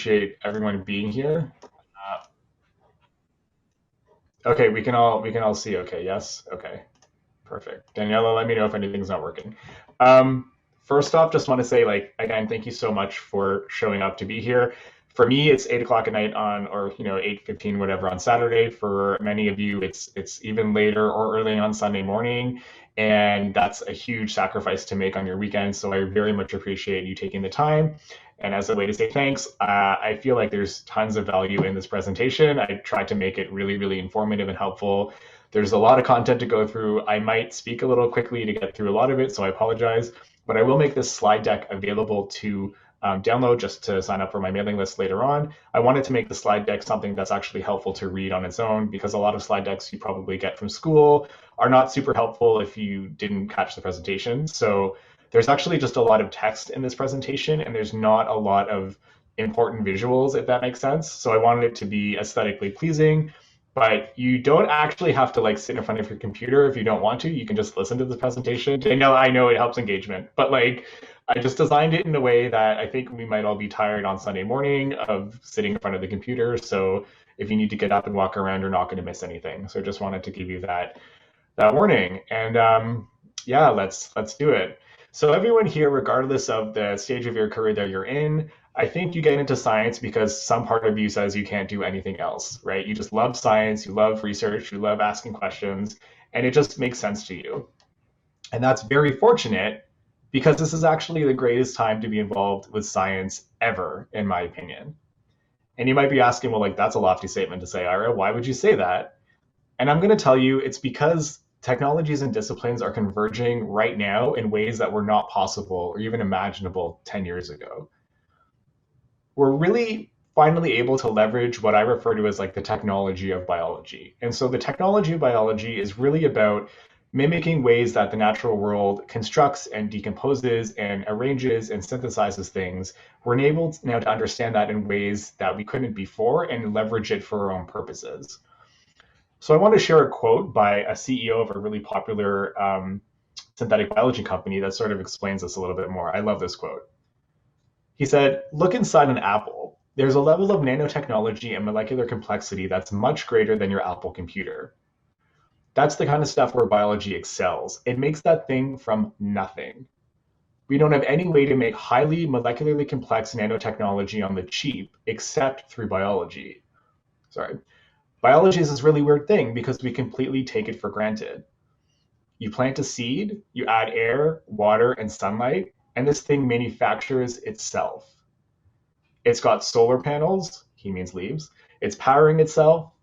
appreciate everyone being here. Okay, we can all see. Okay, yes. Okay, perfect. Daniela, let me know if anything's not working. Um, First off, just want to say, like, again, thank you so much for showing up to be here. For me, it's 8 o'clock at night on, or 8:15, whatever, on Saturday. For many of you, it's even later or early on Sunday morning, and that's a huge sacrifice to make on your weekend. So I very much appreciate you taking the time. And as a way to say thanks, I feel like there's tons of value in this presentation. I tried to make it really, really informative and helpful. There's a lot of content to go through. I might speak a little quickly to get through a lot of it, so I apologize. But I will make this slide deck available to download just to sign up for my mailing list later on. I wanted to make the slide deck something that's actually helpful to read on its own, because a lot of slide decks you probably get from school are not super helpful if you didn't catch the presentation. So there's actually just a lot of text in this presentation, and there's not a lot of important visuals, if that makes sense. So I wanted it to be aesthetically pleasing, but you don't actually have to like sit in front of your computer if you don't want to. You can just listen to the presentation. I know it helps engagement, but like I just designed it in a way that I think we might all be tired on Sunday morning of sitting in front of the computer. So if you need to get up and walk around, you're not going to miss anything. So I just wanted to give you that warning. And yeah, let's do it. So everyone here, regardless of the stage of your career that you're in, I think you get into science because some part of you says you can't do anything else, right? You just love science, you love research, you love asking questions, and it just makes sense to you. And that's very fortunate, because this is actually the greatest time to be involved with science ever, in my opinion. And you might be asking, well, like, that's a lofty statement to say, Ira. Why would you say that? And I'm going to tell you it's because technologies and disciplines are converging right now in ways that were not possible or even imaginable 10 years ago. We're really finally able to leverage what I refer to as like the technology of biology. And so the technology of biology is really about mimicking ways that the natural world constructs and decomposes and arranges and synthesizes things. We're able now to understand that in ways that we couldn't before and leverage it for our own purposes. So I want to share a quote by a CEO of a really popular synthetic biology company that sort of explains this a little bit more. I love this quote. He said, "Look inside an apple. There's a level of nanotechnology and molecular complexity that's much greater than your Apple computer. That's the kind of stuff where biology excels. It makes that thing from nothing. We don't have any way to make highly molecularly complex nanotechnology on the cheap except through biology." Sorry. Biology is this really weird thing because we completely take it for granted. You plant a seed, you add air, water, and sunlight, and this thing manufactures itself. It's got solar panels, he means leaves, it's powering itself.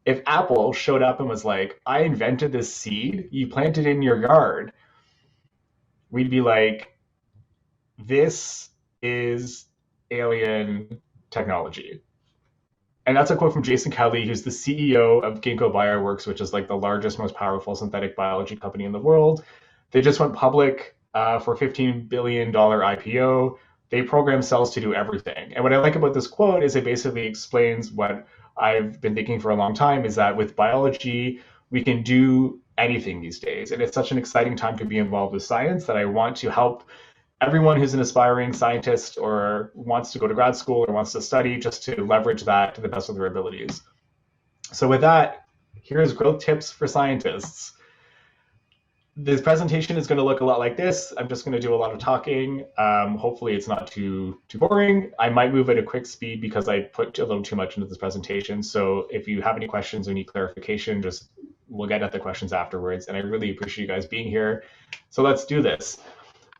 If Apple showed up and was like, I invented this seed, you planted it in your yard, we'd be like, this is alien technology. And that's a quote from Jason Kelly, who's the CEO of Ginkgo Bioworks, which is like the largest, most powerful synthetic biology company in the world. They just went public for $15 billion IPO. They program cells to do everything. And what I like about this quote is it basically explains what I've been thinking for a long time, is that with biology, we can do anything these days. And it's such an exciting time to be involved with science that I want to help everyone who's an aspiring scientist or wants to go to grad school or wants to study, just to leverage that to the best of their abilities. So with that, here's growth tips for scientists. This presentation is going to look a lot like this. I'm just going to do a lot of talking. Hopefully it's not too boring. I might move at a quick speed because I put a little too much into this presentation. So if you have any questions or need clarification, just we'll get at the questions afterwards. And I really appreciate you guys being here. So let's do this.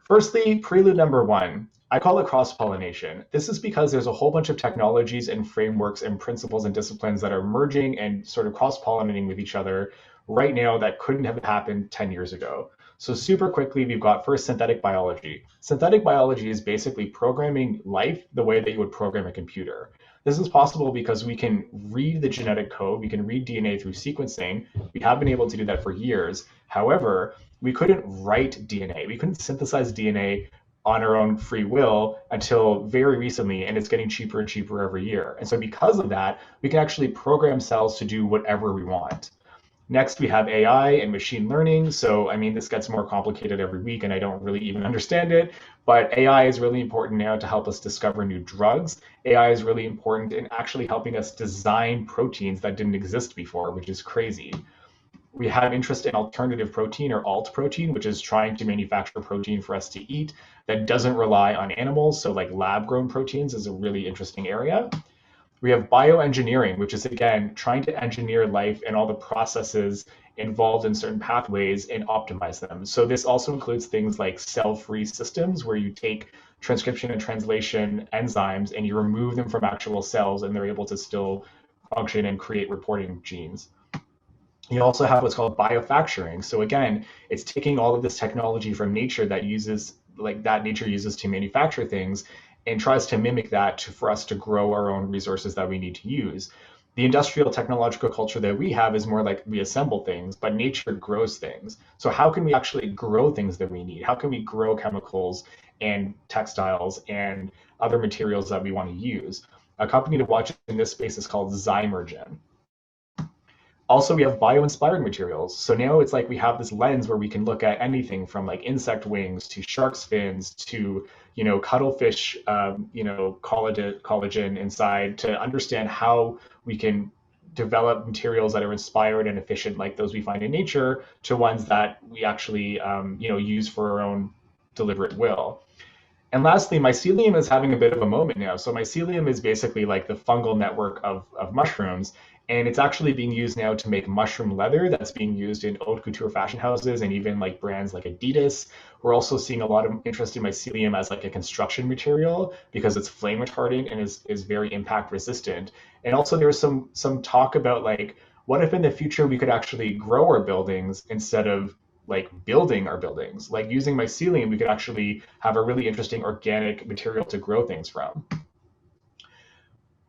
Firstly, prelude number one, I call it cross-pollination. This is because there's a whole bunch of technologies and frameworks and principles and disciplines that are merging and sort of cross-pollinating with each other right now that couldn't have happened 10 years ago. So super quickly, we've got first synthetic biology. Synthetic biology is basically programming life the way that you would program a computer. This is possible because we can read the genetic code, we can read DNA through sequencing. We have been able to do that for years. However, we couldn't write DNA. We couldn't synthesize DNA on our own free will until very recently, and it's getting cheaper and cheaper every year. And so because of that, we can actually program cells to do whatever we want. Next, we have AI and machine learning. So, I mean, this gets more complicated every week, and I don't really even understand it. But AI is really important now to help us discover new drugs. AI is really important in actually helping us design proteins that didn't exist before, which is crazy. We have interest in alternative protein or alt protein, which is trying to manufacture protein for us to eat that doesn't rely on animals. So, like lab grown proteins is a really interesting area. We have bioengineering, which is again trying to engineer life and all the processes involved in certain pathways and optimize them. So this also includes things like cell-free systems where you take transcription and translation enzymes and you remove them from actual cells and they're able to still function and create reporting genes. You also have what's called biofacturing. So again, it's taking all of this technology from nature that uses like that nature uses to manufacture things and tries to mimic that for us to grow our own resources that we need to use. The industrial technological culture that we have is more like we assemble things, but nature grows things. So how can we actually grow things that we need? How can we grow chemicals and textiles and other materials that we want to use? A company to watch in this space is called Zymergen. Also, we have bio-inspired materials. So now it's like we have this lens where we can look at anything from like insect wings to shark's fins to, cuttlefish, collagen inside to understand how we can develop materials that are inspired and efficient, like those we find in nature, to ones that we actually, use for our own deliberate will. And lastly, mycelium is having a bit of a moment now. So mycelium is basically like the fungal network of mushrooms, and it's actually being used now to make mushroom leather that's being used in haute couture fashion houses and even like brands like Adidas. We're also seeing a lot of interest in mycelium as like a construction material because it's flame retardant and is very impact resistant. And also there's some talk about like what if in the future we could actually grow our buildings instead of like building our buildings. Like using mycelium, we could actually have a really interesting organic material to grow things from.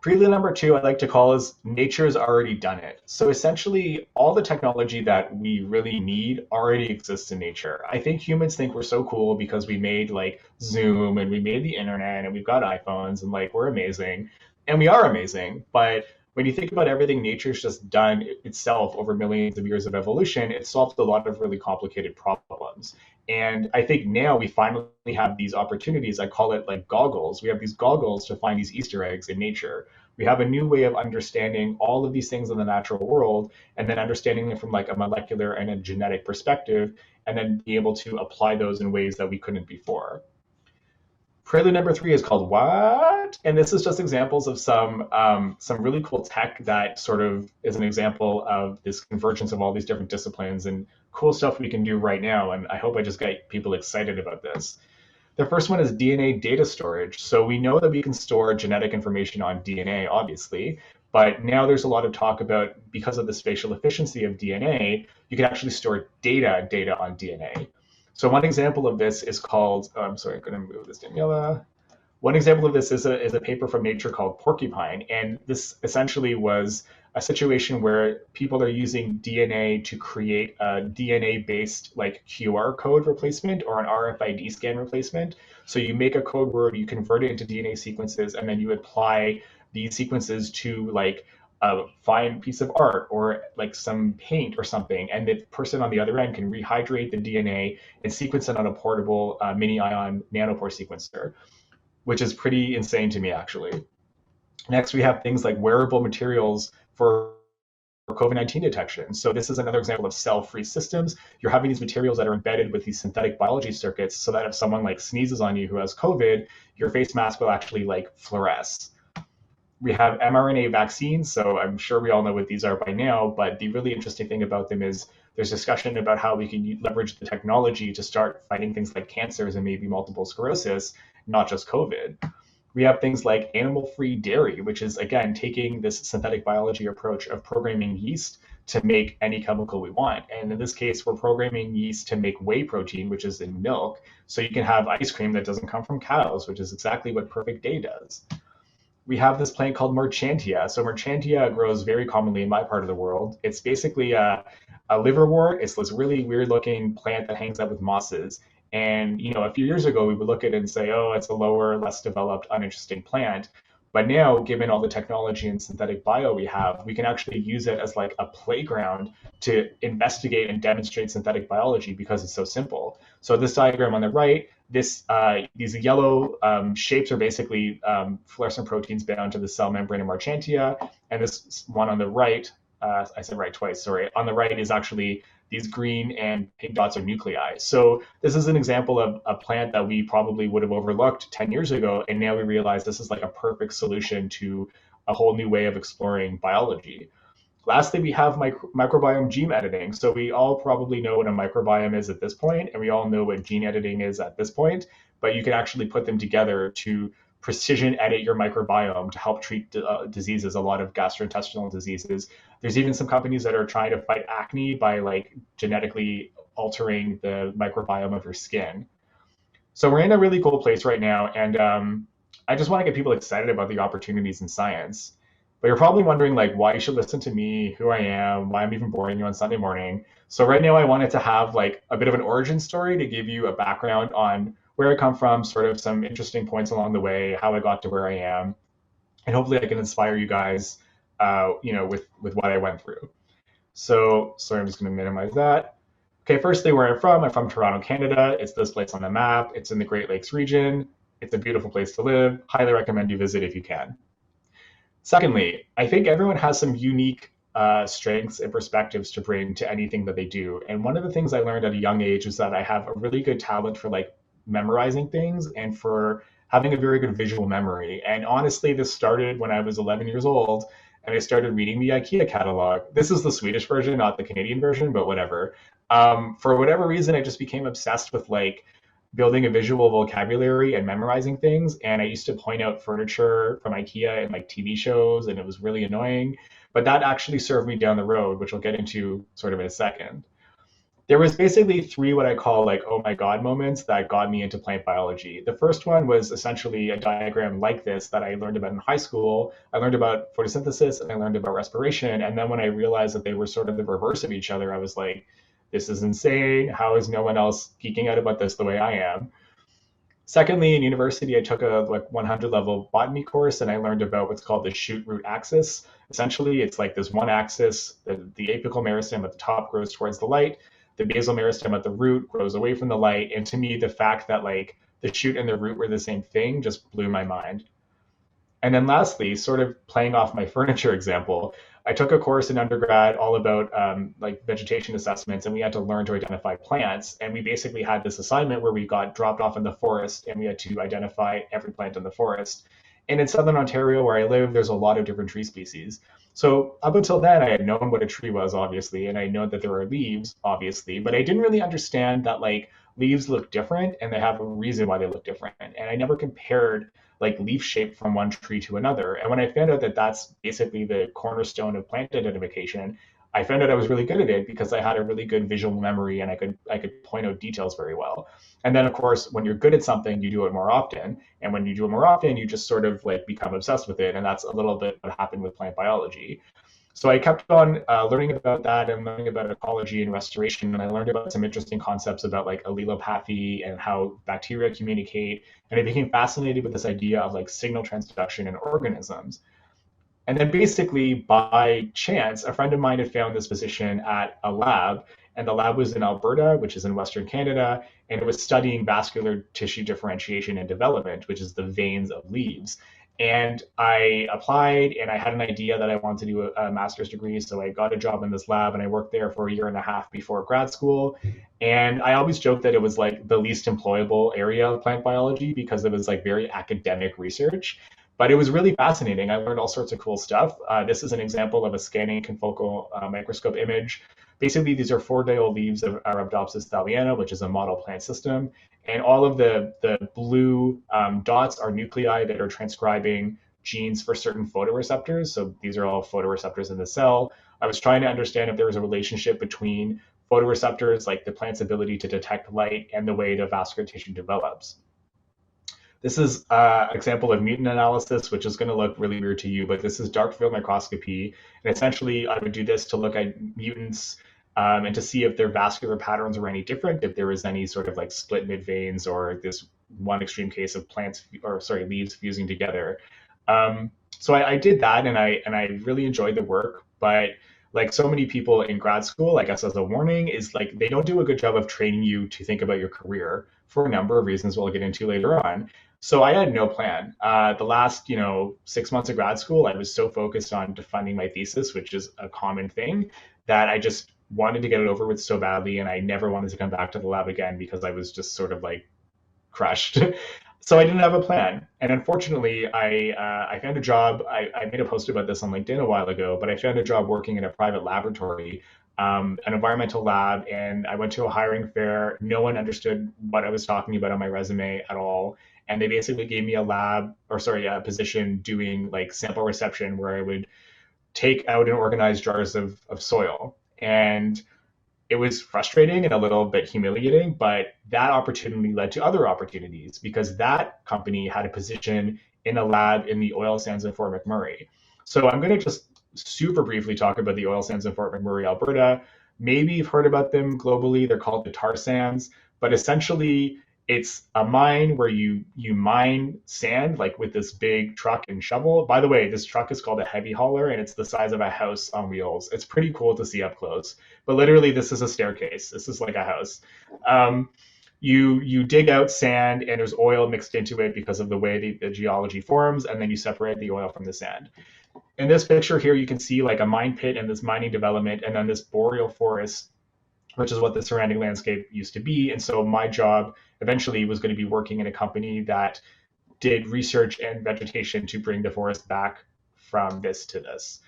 Prelude number two, I'd like to call is nature's already done it. So essentially, all the technology that we really need already exists in nature. I think humans think we're so cool because we made like Zoom and we made the internet and we've got iPhones and like we're amazing. And we are amazing. But when you think about everything nature's just done itself over millions of years of evolution, it solved a lot of really complicated problems. And I think now we finally have these opportunities. I call it like goggles. We have these goggles to find these Easter eggs in nature. We have a new way of understanding all of these things in the natural world and then understanding them from like a molecular and a genetic perspective, and then be able to apply those in ways that we couldn't before. Prelude number three is called What? And this is just examples of some really cool tech that sort of is an example of this convergence of all these different disciplines and cool stuff we can do right now. And I hope I just get people excited about this. The first one is DNA data storage. So we know that we can store genetic information on DNA, obviously, but now there's a lot of talk about because of the spatial efficiency of DNA, you can actually store data on DNA. So one example of this is called, oh, I'm sorry, I'm going to move this, Daniela. One example of this is a paper from Nature called Porcupine. And this essentially was a situation where people are using DNA to create a DNA-based like QR code replacement or an RFID scan replacement. So you make a code word, you convert it into DNA sequences, and then you apply these sequences to like a fine piece of art or like some paint or something, and the person on the other end can rehydrate the DNA and sequence it on a portable mini ion nanopore sequencer, which is pretty insane to me, actually. Next, we have things like wearable materials for COVID-19 detection. So this is another example of cell-free systems. You're having these materials that are embedded with these synthetic biology circuits so that if someone like sneezes on you who has COVID, your face mask will actually like fluoresce. We have mRNA vaccines, so I'm sure we all know what these are by now, but the really interesting thing about them is there's discussion about how we can leverage the technology to start fighting things like cancers and maybe multiple sclerosis, not just COVID. We have things like animal-free dairy, which is, again, taking this synthetic biology approach of programming yeast to make any chemical we want. And in this case, we're programming yeast to make whey protein, which is in milk, so you can have ice cream that doesn't come from cows, which is exactly what Perfect Day does. We have this plant called Merchantia. So Merchantia grows very commonly in my part of the world. It's basically a liverwort. It's this really weird looking plant that hangs out with mosses. And a few years ago, we would look at it and say, oh, it's a lower, less developed, uninteresting plant. But now, given all the technology and synthetic bio we have, we can actually use it as like a playground to investigate and demonstrate synthetic biology because it's so simple. So this diagram on the right, these yellow shapes are basically fluorescent proteins bound to the cell membrane of Marchantia, and this one on the right, I said right twice, sorry, on the right is actually these green and pink dots are nuclei. So this is an example of a plant that we probably would have overlooked 10 years ago, and now we realize this is like a perfect solution to a whole new way of exploring biology. Lastly, we have microbiome gene editing. So we all probably know what a microbiome is at this point, and we all know what gene editing is at this point, but you can actually put them together to precision edit your microbiome to help treat diseases, a lot of gastrointestinal diseases. There's even some companies that are trying to fight acne by like genetically altering the microbiome of your skin. So we're in a really cool place right now, and I just want to get people excited about the opportunities in science. But you're probably wondering like why you should listen to me, who I am, why I'm even boring you on Sunday morning. So right now I wanted to have like a bit of an origin story to give you a background on where I come from, sort of some interesting points along the way, how I got to where I am, and hopefully I can inspire you guys, with what I went through. So sorry, I'm just going to minimize that. Okay, firstly, where I'm from. I'm from Toronto, Canada. It's this place on the map. It's in the Great Lakes region. It's a beautiful place to live. Highly recommend you visit if you can. Secondly, I think everyone has some unique strengths and perspectives to bring to anything that they do. And one of the things I learned at a young age is that I have a really good talent for like memorizing things and for having a very good visual memory. And honestly, this started when I was 11 years old and I started reading the IKEA catalog. This is the Swedish version, not the Canadian version, but whatever. For whatever reason, I just became obsessed with like building a visual vocabulary and memorizing things. And I used to point out furniture from IKEA in like TV shows, and it was really annoying. But that actually served me down the road, which we'll get into sort of in a second. There was basically three what I call like oh my god moments that got me into plant biology. The first one was essentially a diagram like this that I learned about in high school. I learned about photosynthesis and I learned about respiration. And then when I realized that they were sort of the reverse of each other, I was like, this is insane. How is no one else geeking out about this the way I am? Secondly, in university, I took a like 100 level botany course and I learned about what's called the shoot root axis. Essentially, it's like this one axis, the apical meristem at the top grows towards the light, the basal meristem at the root grows away from the light. And to me, the fact that like the shoot and the root were the same thing just blew my mind. And then lastly, sort of playing off my furniture example, I took a course in undergrad all about like vegetation assessments, and we had to learn to identify plants. And we basically had this assignment where we got dropped off in the forest, and we had to identify every plant in the forest. And in southern Ontario, where I live, there's a lot of different tree species. So up until then, I had known what a tree was, obviously, and I know that there are leaves, obviously, but I didn't really understand that like leaves look different and they have a reason why they look different. And I never compared like leaf shape from one tree to another. And when I found out that that's basically the cornerstone of plant identification, I found out I was really good at it because I had a really good visual memory and I could point out details very well. And then of course, when you're good at something, you do it more often. And when you do it more often, you just sort of like become obsessed with it. And that's a little bit what happened with plant biology. So I kept on learning about that and learning about ecology and restoration. And I learned about some interesting concepts about like allelopathy and how bacteria communicate. And I became fascinated with this idea of like signal transduction in organisms. And then basically by chance, a friend of mine had found this position at a lab. And the lab was in Alberta, which is in Western Canada. And it was studying vascular tissue differentiation and development, which is the veins of leaves. And I applied and I had an idea that I wanted to do a master's degree. So I got a job in this lab and I worked there for a year and a half before grad school. And I always joked that it was like the least employable area of plant biology because it was like very academic research. But it was really fascinating. I learned all sorts of cool stuff. This is an example of a scanning confocal microscope image. Basically, these are 4-day-old leaves of Arabidopsis thaliana, which is a model plant system. And all of the blue dots are nuclei that are transcribing genes for certain photoreceptors. So these are all photoreceptors in the cell. I was trying to understand if there was a relationship between photoreceptors, like the plant's ability to detect light, and the way the vascular tissue develops. This is an example of mutant analysis, which is going to look really weird to you, but this is dark field microscopy. And essentially, I would do this to look at mutants and to see if their vascular patterns were any different, if there was any sort of like split mid veins or this one extreme case of plants, or sorry, leaves fusing together. So I did that, and I really enjoyed the work. But like so many people in grad school, I guess as a warning, is like they don't do a good job of training you to think about your career for a number of reasons we'll get into later on. So I had no plan. The last 6 months of grad school, I was so focused on defending my thesis, which is a common thing, that I just wanted to get it over with so badly, and I never wanted to come back to the lab again because I was just sort of like crushed. So I didn't have a plan, and unfortunately, I found a job. I made a post about this on LinkedIn a while ago, but I found a job working in a private laboratory, an environmental lab, and I went to a hiring fair. No one understood what I was talking about on my resume at all, and they basically gave me a position doing like sample reception, where I would take out and organize jars of soil. And it was frustrating and a little bit humiliating, but that opportunity led to other opportunities because that company had a position in a lab in the oil sands in Fort McMurray. So I'm going to just super briefly talk about the oil sands in Fort McMurray, Alberta. Maybe you've heard about them globally. They're called the tar sands, but essentially it's a mine where you mine sand like with this big truck and shovel. By the way, this truck is called a heavy hauler and it's the size of a house on wheels. It's pretty cool to see up close. But literally, this is a staircase. This is like a house. Um, you dig out sand and there's oil mixed into it because of the way the geology forms, and then you separate the oil from the sand. In this picture here, you can see like a mine pit and this mining development, and then this boreal forest, which is what the surrounding landscape used to be. And so my job eventually was going to be working in a company that did research and vegetation to bring the forest back from this to this.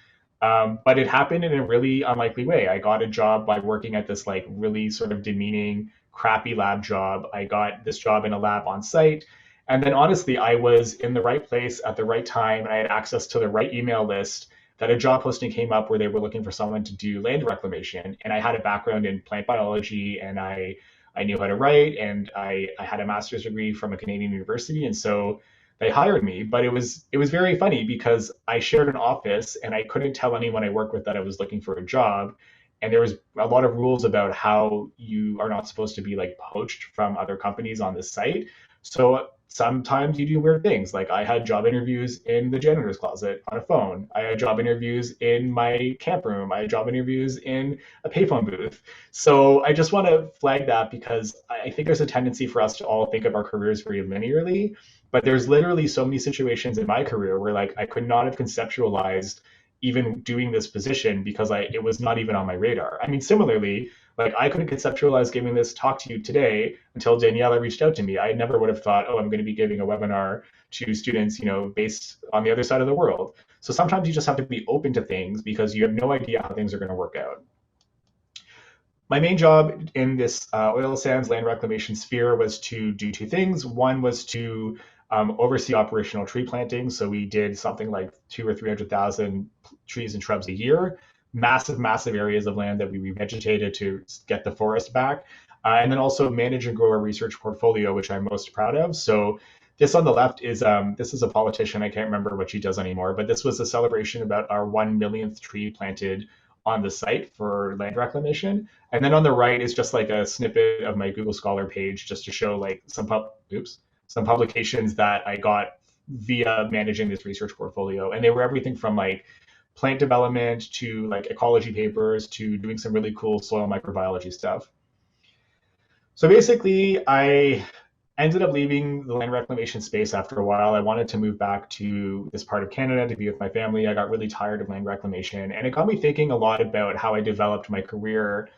But it happened in a really unlikely way. I got a job by working at this like really sort of demeaning, crappy lab job. I got this job in a lab on site. And then honestly, I was in the right place at the right time, and I had access to the right email list that a job posting came up where they were looking for someone to do land reclamation. And I had a background in plant biology, and I knew how to write, and I had a master's degree from a Canadian university. And so they hired me, but it was very funny because I shared an office and I couldn't tell anyone I worked with that I was looking for a job. And there was a lot of rules about how you are not supposed to be like poached from other companies on this site. So sometimes you do weird things. Like I had job interviews in the janitor's closet on a phone. I had job interviews in my camp room. I had job interviews in a payphone booth. So I just want to flag that because I think there's a tendency for us to all think of our careers very linearly, but there's literally so many situations in my career where like I could not have conceptualized even doing this position because it was not even on my radar. I mean, similarly, like I couldn't conceptualize giving this talk to you today until Daniela reached out to me. I never would have thought, oh, I'm going to be giving a webinar to students, based on the other side of the world. So sometimes you just have to be open to things because you have no idea how things are going to work out. My main job in this oil sands land reclamation sphere was to do two things. One was to oversee operational tree planting. So we did something like 200,000 or 300,000 trees and shrubs a year, massive, massive areas of land that we revegetated to get the forest back. And then also manage and grow our research portfolio, which I'm most proud of. So this on the left is this is a politician. I can't remember what she does anymore, but this was a celebration about our 1 millionth tree planted on the site for land reclamation. And then on the right is just like a snippet of my Google Scholar page just to show like some publications that I got via managing this research portfolio. And they were everything from like plant development to like ecology papers to doing some really cool soil microbiology stuff. So basically, I ended up leaving the land reclamation space after a while. I wanted to move back to this part of Canada to be with my family. I got really tired of land reclamation, and it got me thinking a lot about how I developed my career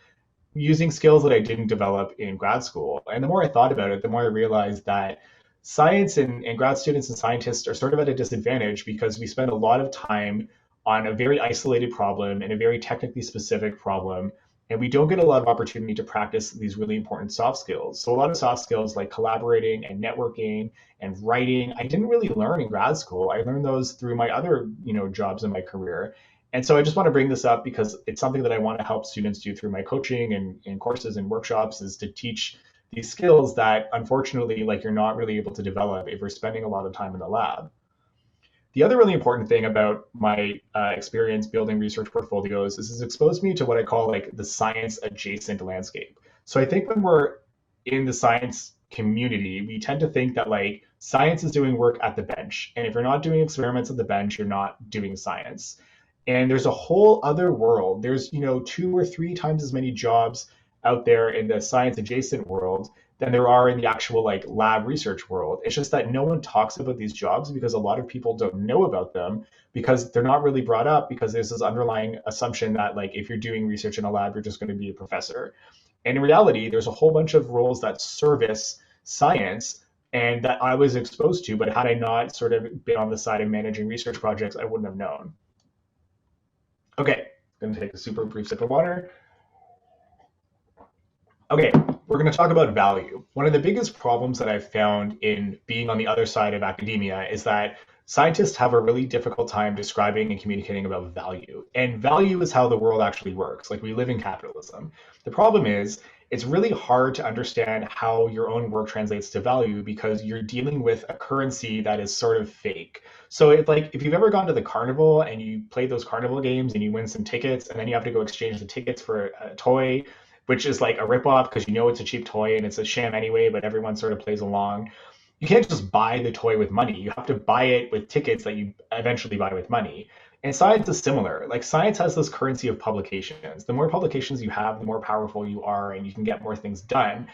using skills that I didn't develop in grad school. And the more I thought about it, the more I realized that science and grad students and scientists are sort of at a disadvantage because we spend a lot of time on a very isolated problem and a very technically specific problem. And we don't get a lot of opportunity to practice these really important soft skills. So a lot of soft skills like collaborating and networking and writing, I didn't really learn in grad school. I learned those through my other, jobs in my career. And so I just want to bring this up because it's something that I want to help students do through my coaching and courses and workshops is to teach these skills that unfortunately, like you're not really able to develop if you're spending a lot of time in the lab. The other really important thing about my experience building research portfolios is it's exposed me to what I call like the science adjacent landscape. So I think when we're in the science community, we tend to think that like Science is doing work at the bench. And if you're not doing experiments at the bench, you're not doing science. And there's a whole other world. There's, 2 or 3 times as many jobs out there in the science adjacent world than there are in the actual like lab research world. It's just that no one talks about these jobs because a lot of people don't know about them because they're not really brought up because there's this underlying assumption that like if you're doing research in a lab, you're just going to be a professor. And in reality, there's a whole bunch of roles that service science and that I was exposed to, but had I not sort of been on the side of managing research projects, I wouldn't have known. Okay, gonna take a super brief sip of water. Okay, we're going to talk about value. One of the biggest problems that I've found in being on the other side of academia is that scientists have a really difficult time describing and communicating about value. And value is how the world actually works. Like we live in capitalism. The problem is it's really hard to understand how your own work translates to value because you're dealing with a currency that is sort of fake. So it's like if you've ever gone to the carnival and you play those carnival games and you win some tickets and then you have to go exchange the tickets for a toy, which is like a ripoff because you know it's a cheap toy and it's a sham anyway, but everyone sort of plays along. You can't just buy the toy with money. You have to buy it with tickets that you eventually buy with money. And science is similar. Like science has this currency of publications. The more publications you have, the more powerful you are and you can get more things done.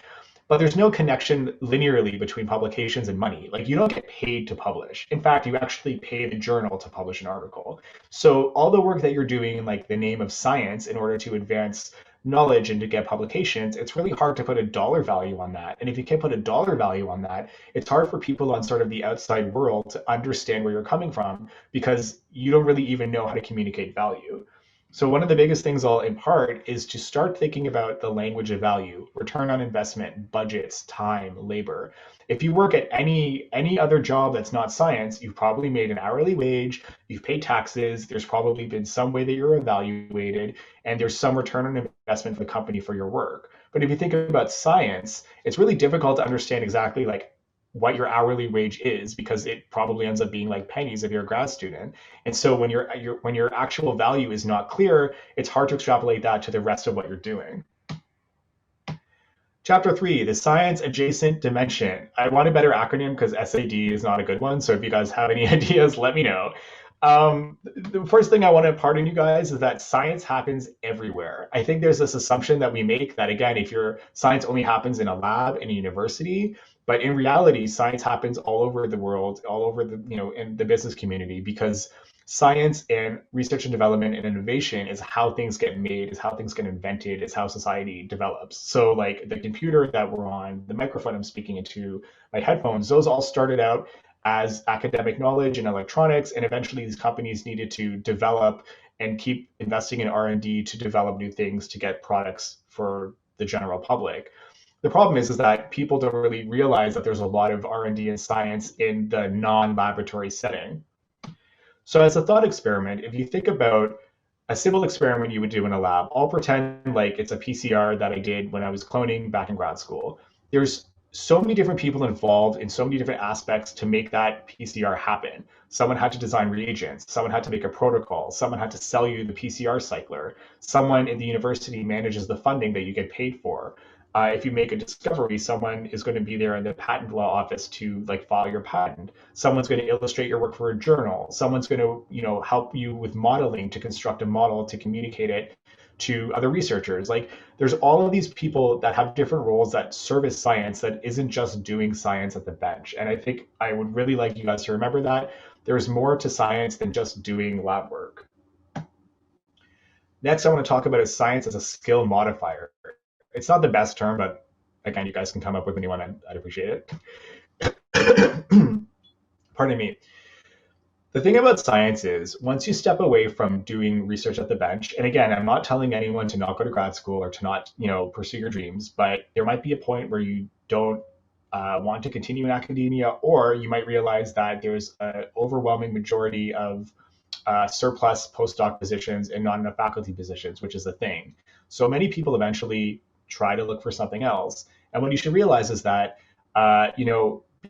But there's no connection linearly between publications and money. Like you don't get paid to publish. In fact, you actually pay the journal to publish an article. So all the work that you're doing in like the name of science in order to advance knowledge and to get publications, it's really hard to put a dollar value on that. And if you can't put a dollar value on that, it's hard for people on sort of the outside world to understand where you're coming from because you don't really even know how to communicate value. So one of the biggest things I'll impart is to start thinking about the language of value, return on investment, budgets, time, labor. If you work at any other job that's not science, you've probably made an hourly wage, you've paid taxes, there's probably been some way that you're evaluated, and there's some return on investment for the company for your work. But if you think about science, it's really difficult to understand exactly like what your hourly wage is because it probably ends up being like pennies if you're a grad student. And so when your actual value is not clear, it's hard to extrapolate that to the rest of what you're doing. Chapter 3, the science adjacent dimension. I want a better acronym because SAD is not a good one. So if you guys have any ideas, let me know. The first thing I want to impart on you guys is that science happens everywhere. I think there's this assumption that we make that, again, if your science only happens in a lab in a university, but in reality, science happens all over the world, all over the, in the business community because science and research and development and innovation is how things get made, is how things get invented, is how society develops. So like the computer that we're on, the microphone I'm speaking into, my headphones, those all started out as academic knowledge and electronics, and eventually these companies needed to develop and keep investing in R&D to develop new things to get products for the general public. The problem is that people don't really realize that there's a lot of R&D and science in the non-laboratory setting. So as a thought experiment, if you think about a simple experiment you would do in a lab, I'll pretend like it's a PCR that I did when I was cloning back in grad school. There's so many different people involved in so many different aspects to make that PCR happen. Someone had to design reagents, someone had to make a protocol, someone had to sell you the PCR cycler, someone in the university manages the funding that you get paid for. If you make a discovery, someone is going to be there in the patent law office to like file your patent. Someone's going to illustrate your work for a journal. Someone's going to, help you with modeling to construct a model to communicate it to other researchers. Like there's all of these people that have different roles that service science that isn't just doing science at the bench. And I think I would really like you guys to remember that there's more to science than just doing lab work. Next, I want to talk about is science as a skill modifier. It's not the best term, but again, you guys can come up with a new one. I'd appreciate it. Pardon me. The thing about science is once you step away from doing research at the bench, and again, I'm not telling anyone to not go to grad school or to not, pursue your dreams, but there might be a point where you don't want to continue in academia, or you might realize that there's an overwhelming majority of surplus postdoc positions and not enough faculty positions, which is the thing. So many people eventually try to look for something else. And what you should realize is that,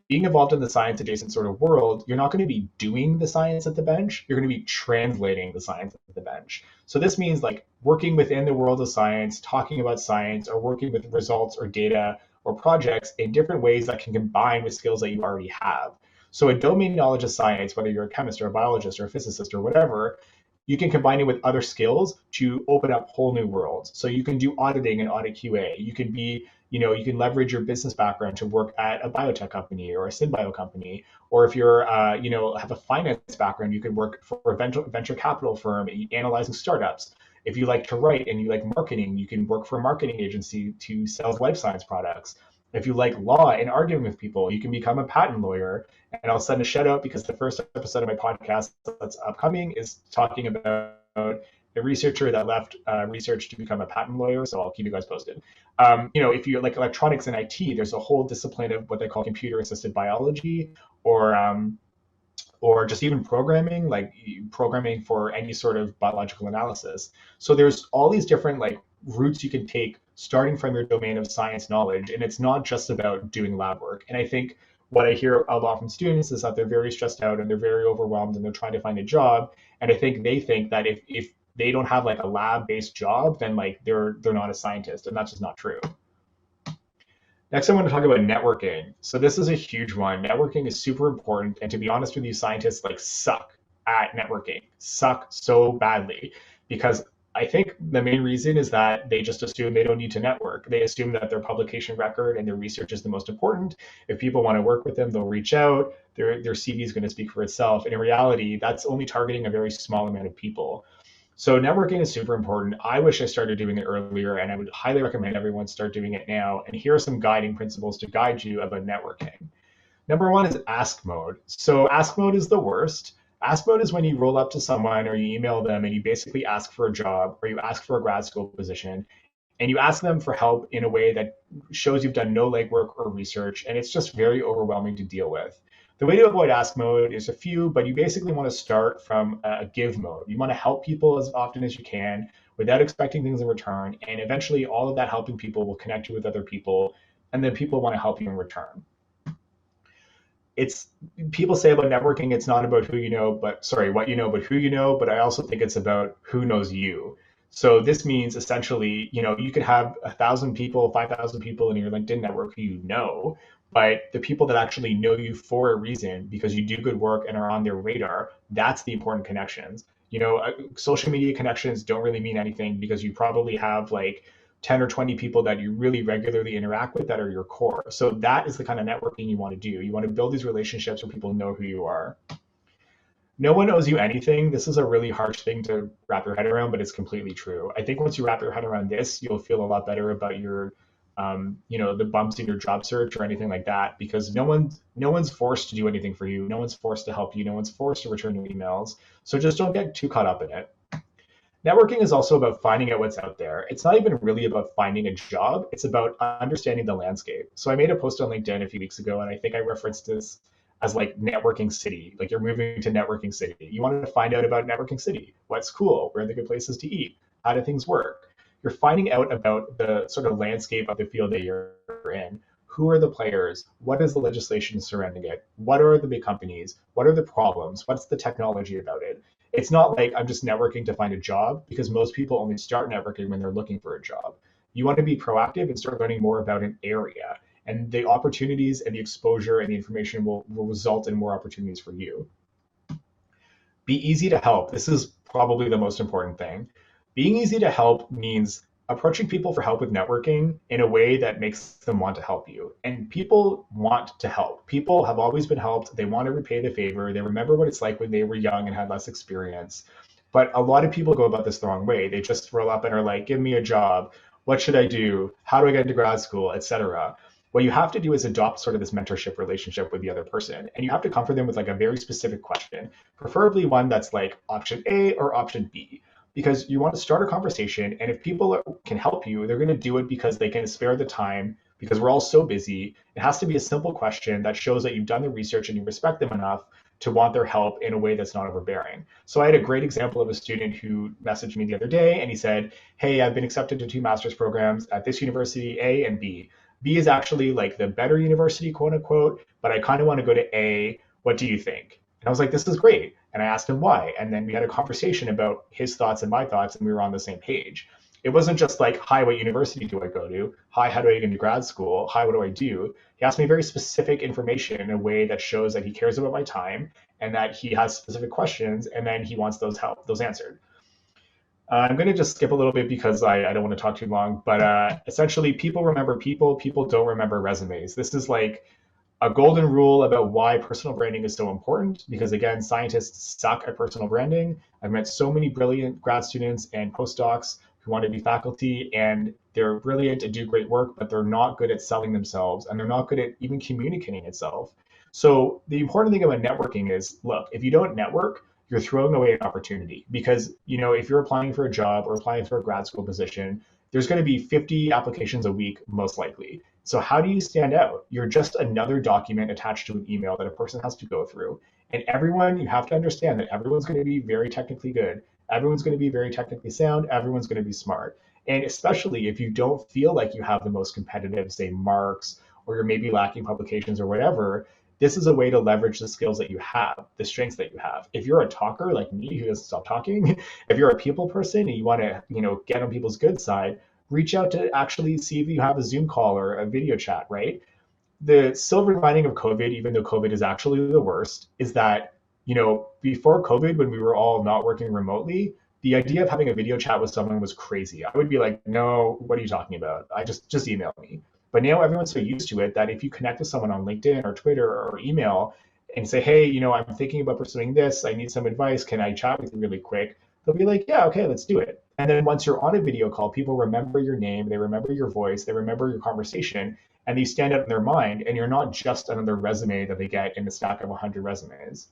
being involved in the science adjacent sort of world, you're not going to be doing the science at the bench. You're going to be translating the science at the bench. So this means like working within the world of science, talking about science, or working with results or data or projects in different ways that can combine with skills that you already have. So a domain knowledge of science, whether you're a chemist or a biologist or a physicist or whatever, you can combine it with other skills to open up whole new worlds. So you can do auditing and audit QA. You can be, you can leverage your business background to work at a biotech company or a synbio company. Or if you're, have a finance background, you could work for a venture capital firm analyzing startups. If you like to write and you like marketing, you can work for a marketing agency to sell life science products. If you like law and arguing with people, you can become a patent lawyer. And I'll send a shout out because the first episode of my podcast that's upcoming is talking about a researcher that left research to become a patent lawyer. So I'll keep you guys posted. If you like electronics and IT, there's a whole discipline of what they call computer assisted biology, or just even programming, like programming for any sort of biological analysis. So there's all these different like routes you can take starting from your domain of science knowledge. And it's not just about doing lab work. And I think what I hear a lot from students is that they're very stressed out and they're very overwhelmed and they're trying to find a job. And I think they think that if they don't have like a lab-based job, then like they're not a scientist, and that's just not true. Next, I want to talk about networking. So this is a huge one. Networking is super important, and to be honest with you, scientists like suck at networking, suck so badly, because I think the main reason is that they just assume they don't need to network. They assume that their publication record and their research is the most important. If people want to work with them, they'll reach out. Their CV is going to speak for itself. And in reality, that's only targeting a very small amount of people. So networking is super important. I wish I started doing it earlier, and I would highly recommend everyone start doing it now. And here are some guiding principles to guide you about networking. Number one is ask mode. So ask mode is the worst. Ask mode is when you roll up to someone or you email them and you basically ask for a job or you ask for a grad school position, and you ask them for help in a way that shows you've done no legwork or research, and it's just very overwhelming to deal with. The way to avoid ask mode is a few, but you basically want to start from a give mode. You want to help people as often as you can without expecting things in return, and eventually all of that helping people will connect you with other people, and then people want to help you in return. People say about networking, it's not about what you know, but who you know, but I also think it's about who knows you. So this means essentially, you could have 1,000 people, 5,000 people in your LinkedIn network who you know, but the people that actually know you for a reason because you do good work and are on their radar, that's the important connections. Social media connections don't really mean anything because you probably have like 10 or 20 people that you really regularly interact with that are your core. So that is the kind of networking you want to do. You want to build these relationships where people know who you are. No one owes you anything. This is a really harsh thing to wrap your head around, but it's completely true. I think once you wrap your head around this, you'll feel a lot better about your, the bumps in your job search or anything like that, because no one's forced to do anything for you. No one's forced to help you. No one's forced to return your emails. So just don't get too caught up in it. Networking is also about finding out what's out there. It's not even really about finding a job. It's about understanding the landscape. So I made a post on LinkedIn a few weeks ago, and I think I referenced this as like networking city. Like you're moving to networking city. You want to find out about networking city. What's cool? Where are the good places to eat? How do things work? You're finding out about the sort of landscape of the field that you're in. Who are the players? What is the legislation surrounding it? What are the big companies? What are the problems? What's the technology about it? It's not like I'm just networking to find a job, because most people only start networking when they're looking for a job. You want to be proactive and start learning more about an area, and the opportunities and the exposure and the information will result in more opportunities for you. Be easy to help. This is probably the most important thing. Being easy to help means approaching people for help with networking in a way that makes them want to help you. And people want to help. People have always been helped. They want to repay the favor. They remember what it's like when they were young and had less experience. But a lot of people go about this the wrong way. They just roll up and are like, give me a job. What should I do? How do I get into grad school, etc. What you have to do is adopt sort of this mentorship relationship with the other person. And you have to come for them with like a very specific question, preferably one that's like option A or option B. Because you want to start a conversation, and if people can help you, they're going to do it because they can spare the time, because we're all so busy. It has to be a simple question that shows that you've done the research and you respect them enough to want their help in a way that's not overbearing. So I had a great example of a student who messaged me the other day, and he said, hey, I've been accepted to 2 master's programs at this university, A and B. B is actually like the better university, quote unquote, but I kind of want to go to A. What do you think? And I was like, this is great. And I asked him why. And then we had a conversation about his thoughts and my thoughts, and we were on the same page. It wasn't just like, hi, what university do I go to? Hi, how do I get into grad school? Hi, what do I do? He asked me very specific information in a way that shows that he cares about my time and that he has specific questions, and then he wants those answered. I'm going to just skip a little bit because I don't want to talk too long, but essentially, people remember people, people don't remember resumes. This is like a golden rule about why personal branding is so important because, again, scientists suck at personal branding. I've met so many brilliant grad students and postdocs who want to be faculty, and they're brilliant and do great work, but they're not good at selling themselves, and they're not good at even communicating itself. So the important thing about networking is, look, if you don't network, you're throwing away an opportunity because, if you're applying for a job or applying for a grad school position, there's going to be 50 applications a week, most likely. So how do you stand out? You're just another document attached to an email that a person has to go through. And everyone, you have to understand that everyone's going to be very technically good. Everyone's going to be very technically sound. Everyone's going to be smart. And especially if you don't feel like you have the most competitive, say, marks, or you're maybe lacking publications or whatever, this is a way to leverage the skills that you have, the strengths that you have. If you're a talker like me who doesn't stop talking, if you're a people person and you want to, get on people's good side, reach out to actually see if you have a Zoom call or a video chat, right? The silver lining of COVID, even though COVID is actually the worst, is that, before COVID, when we were all not working remotely, the idea of having a video chat with someone was crazy. I would be like, no, what are you talking about? I just email me. But now everyone's so used to it that if you connect with someone on LinkedIn or Twitter or email and say, hey, I'm thinking about pursuing this, I need some advice, can I chat with you really quick? They'll be like, yeah, okay, let's do it. And then once you're on a video call, people remember your name, they remember your voice, they remember your conversation, and you stand out in their mind, and you're not just another resume that they get in the stack of 100 resumes.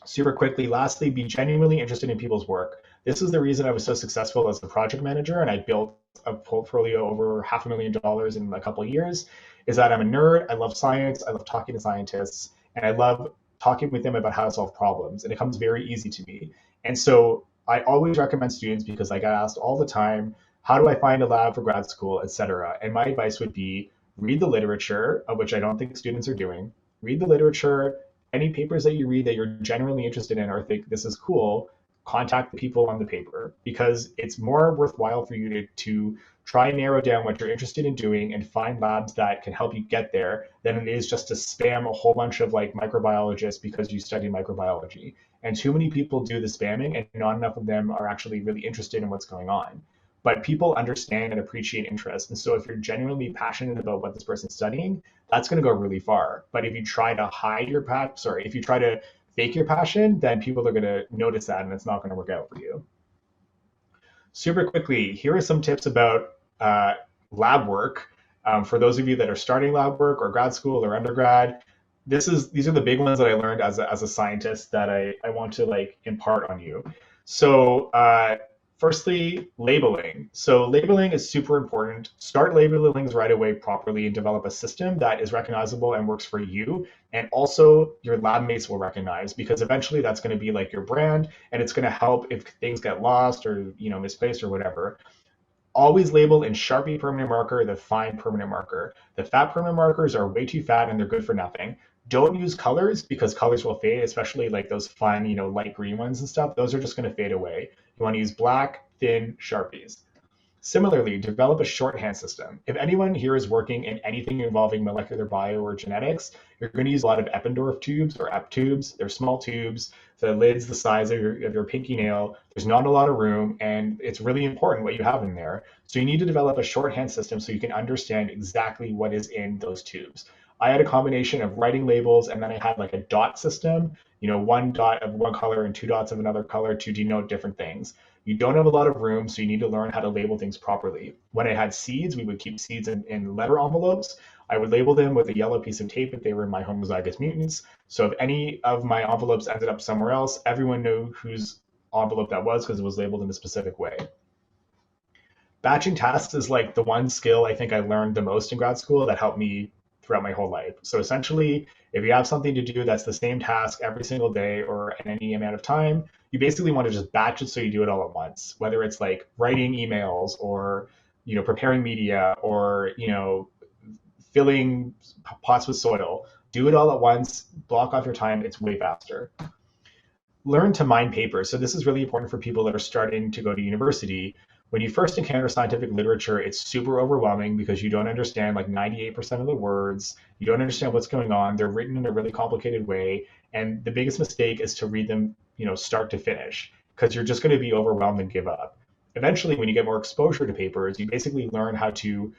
Super quickly, lastly, be genuinely interested in people's work. This is the reason I was so successful as a project manager, and I built a portfolio over $500,000 in a couple of years, is that I'm a nerd, I love science, I love talking to scientists, and I love talking with them about how to solve problems, and it comes very easy to me. And so I always recommend students because I get asked all the time, how do I find a lab for grad school, etc. And my advice would be read the literature, of which I don't think students are doing. Read the literature. Any papers that you read that you're genuinely interested in or think this is cool, contact the people on the paper because it's more worthwhile for you to try and narrow down what you're interested in doing and find labs that can help you get there than it is just to spam a whole bunch of like microbiologists because you study microbiology. And too many people do the spamming and not enough of them are actually really interested in what's going on. But people understand and appreciate interest. And so if you're genuinely passionate about what this person's studying, that's going to go really far. But if you try to hide your if you try to fake your passion, then people are going to notice that and it's not going to work out for you. Super quickly, here are some tips about lab work. For those of you that are starting lab work or grad school or undergrad, these are the big ones that I learned as a scientist that I want to like impart on you. So firstly, labeling. So labeling is super important. Start labeling things right away properly and develop a system that is recognizable and works for you. And also your lab mates will recognize because eventually that's going to be like your brand and it's going to help if things get lost or misplaced or whatever. Always label in Sharpie permanent marker, the fine permanent marker. The fat permanent markers are way too fat and they're good for nothing. Don't use colors because colors will fade, especially like those fun, light green ones and stuff. Those are just going to fade away. You want to use black, thin Sharpies. Similarly, develop a shorthand system. If anyone here is working in anything involving molecular bio or genetics, you're going to use a lot of Eppendorf tubes or EP tubes. They're small tubes. The lid's the size of your pinky nail. There's not a lot of room, and it's really important what you have in there. So you need to develop a shorthand system so you can understand exactly what is in those tubes. I had a combination of writing labels, and then I had like a dot system, one dot of one color and two dots of another color to denote different things. You don't have a lot of room, so you need to learn how to label things properly. When I had seeds, we would keep seeds in letter envelopes. I would label them with a yellow piece of tape if they were my homozygous mutants. So if any of my envelopes ended up somewhere else, everyone knew whose envelope that was because it was labeled in a specific way. Batching tasks is like the one skill I think I learned the most in grad school that helped me throughout my whole life. So essentially, if you have something to do that's the same task every single day or in any amount of time, you basically want to just batch it so you do it all at once, whether it's like writing emails or preparing media or filling pots with soil. Do it all at once, block off your time, it's way faster. Learn to mine papers. So this is really important for people that are starting to go to university. When you first encounter scientific literature, it's super overwhelming because you don't understand like 98% of the words. You don't understand what's going on. They're written in a really complicated way. And the biggest mistake is to read them, start to finish, because you're just going to be overwhelmed and give up. Eventually, when you get more exposure to papers, you basically learn how to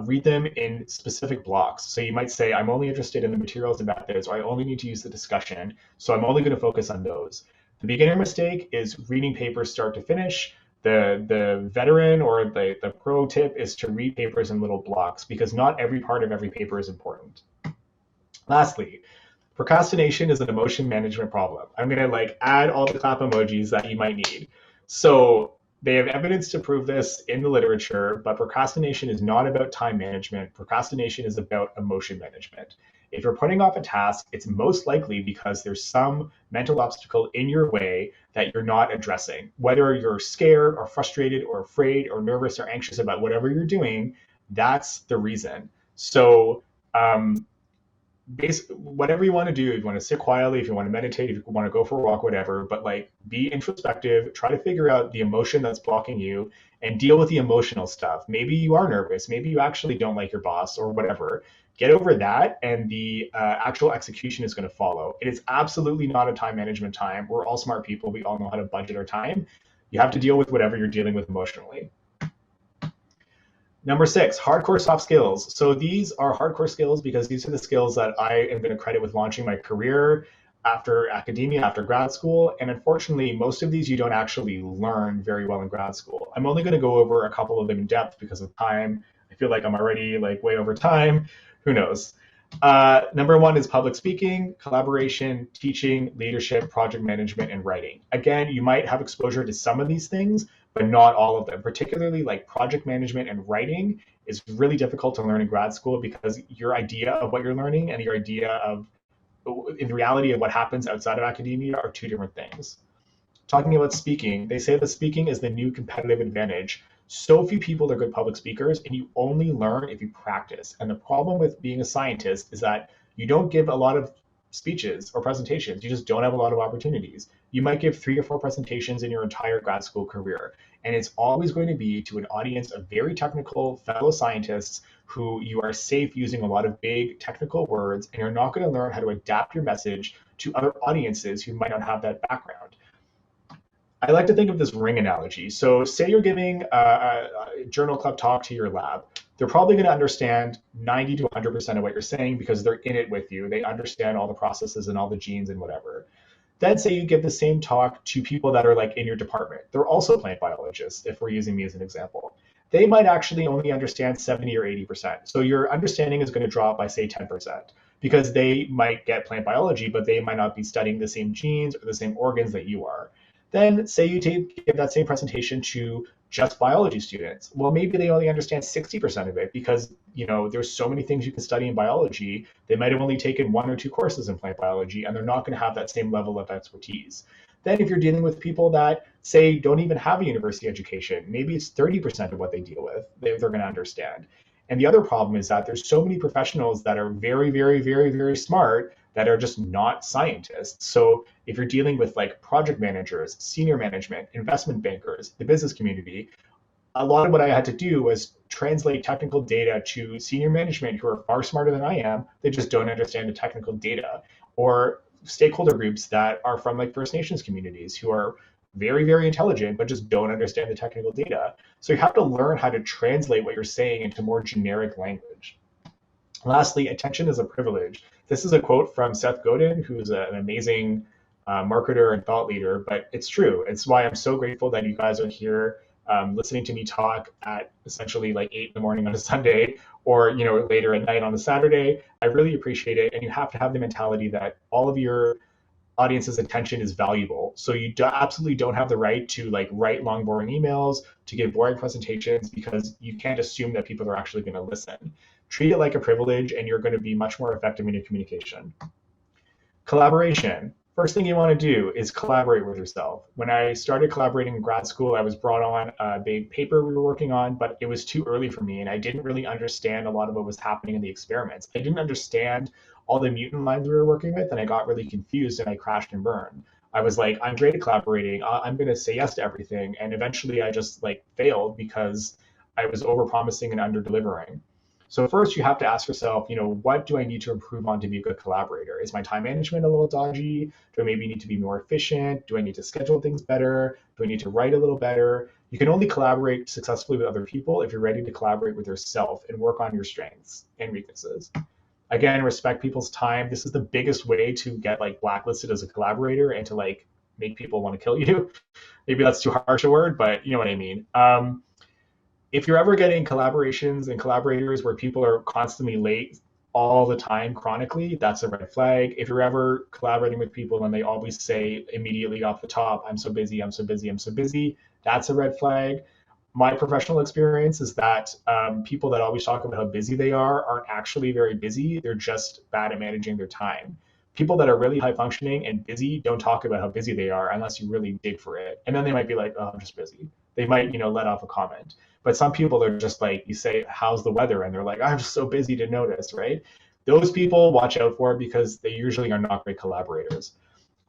read them in specific blocks. So you might say, I'm only interested in the materials and methods, or I only need to use the discussion. So I'm only going to focus on those. The beginner mistake is reading papers start to finish. The veteran or the pro tip is to read papers in little blocks, because not every part of every paper is important. Lastly, procrastination is an emotion management problem. I'm going to add all the clap emojis that you might need. So they have evidence to prove this in the literature, but procrastination is not about time management. Procrastination is about emotion management. If you're putting off a task, it's most likely because there's some mental obstacle in your way that you're not addressing. Whether you're scared or frustrated or afraid or nervous or anxious about whatever you're doing, that's the reason. So whatever you want to do, if you want to sit quietly, if you want to meditate, if you want to go for a walk, whatever, but be introspective, try to figure out the emotion that's blocking you and deal with the emotional stuff. Maybe you are nervous, maybe you actually don't like your boss or whatever. Get over that, and the actual execution is going to follow. It is absolutely not a time management time. We're all smart people. We all know how to budget our time. You have to deal with whatever you're dealing with emotionally. Number 6, hardcore soft skills. So these are hardcore skills because these are the skills that I am going to credit with launching my career after academia, after grad school. And unfortunately, most of these you don't actually learn very well in grad school. I'm only going to go over a couple of them in depth because of time. I feel like I'm already way over time. Who knows? Number 1 is public speaking, collaboration, teaching, leadership, project management, and writing. Again, you might have exposure to some of these things, but not all of them. Particularly project management and writing is really difficult to learn in grad school because your idea of what you're learning and your idea of, in reality, of what happens outside of academia are two different things. Talking about speaking, they say that speaking is the new competitive advantage. So few people are good public speakers, and you only learn if you practice. And the problem with being a scientist is that you don't give a lot of speeches or presentations. You just don't have a lot of opportunities. You might give 3 or 4 presentations in your entire grad school career, and it's always going to be to an audience of very technical fellow scientists who you are safe using a lot of big technical words, and you're not going to learn how to adapt your message to other audiences who might not have that background. I like to think of this ring analogy. So say you're giving a journal club talk to your lab. They're probably going to understand 90 to 100% of what you're saying because they're in it with you. They understand all the processes and all the genes and whatever. Then say you give the same talk to people that are in your department. They're also plant biologists, if we're using me as an example. They might actually only understand 70 or 80%. So your understanding is going to drop by, say, 10%, because they might get plant biology, but they might not be studying the same genes or the same organs that you are. Then say you give that same presentation to just biology students. Well, maybe they only understand 60% of it because there's so many things you can study in biology. They might have only taken 1 or 2 courses in plant biology, and they're not going to have that same level of expertise. Then if you're dealing with people that, say, don't even have a university education, maybe it's 30% of what they deal with, they're going to understand. And the other problem is that there's so many professionals that are very, very, very, very smart that are just not scientists. So if you're dealing with project managers, senior management, investment bankers, the business community, a lot of what I had to do was translate technical data to senior management who are far smarter than I am. They just don't understand the technical data. Or stakeholder groups that are from First Nations communities who are very, very intelligent, but just don't understand the technical data. So you have to learn how to translate what you're saying into more generic language. Lastly, attention is a privilege. This is a quote from Seth Godin, who's an amazing marketer and thought leader, but it's true. It's why I'm so grateful that you guys are here listening to me talk at essentially 8 in the morning on a Sunday or later at night on a Saturday. I really appreciate it. And you have to have the mentality that all of your audience's attention is valuable. So you absolutely don't have the right to write long, boring emails, to give boring presentations, because you can't assume that people are actually going to listen. Treat it like a privilege, and you're going to be much more effective in your communication. Collaboration. First thing you want to do is collaborate with yourself. When I started collaborating in grad school, I was brought on a big paper we were working on, but it was too early for me, and I didn't really understand a lot of what was happening in the experiments. I didn't understand all the mutant lines we were working with, and I got really confused and I crashed and burned. I was like, I'm great at collaborating. I'm going to say yes to everything. And eventually I just like failed because I was over promising and under delivering. So first you have to ask yourself, what do I need to improve on to be a good collaborator? Is my time management a little dodgy? Do I maybe need to be more efficient? Do I need to schedule things better? Do I need to write a little better? You can only collaborate successfully with other people if you're ready to collaborate with yourself and work on your strengths and weaknesses. Again, respect people's time. This is the biggest way to get like blacklisted as a collaborator and to like make people want to kill you. Maybe that's too harsh a word, but you know what I mean. If you're ever getting collaborations and collaborators where people are constantly late all the time chronically, that's a red flag. If you're ever collaborating with people and they always say immediately off the top, I'm so busy, I'm so busy, I'm so busy, that's a red flag. My professional experience is that people that always talk about how busy they are aren't actually very busy. They're just bad at managing their time. People that are really high functioning and busy don't talk about how busy they are unless you really dig for it. And then they might be like, oh, I'm just busy. They might, let off a comment. But some people are just like, you say, how's the weather? And they're like, I'm just so busy to notice, right? Those people watch out for because they usually are not great collaborators.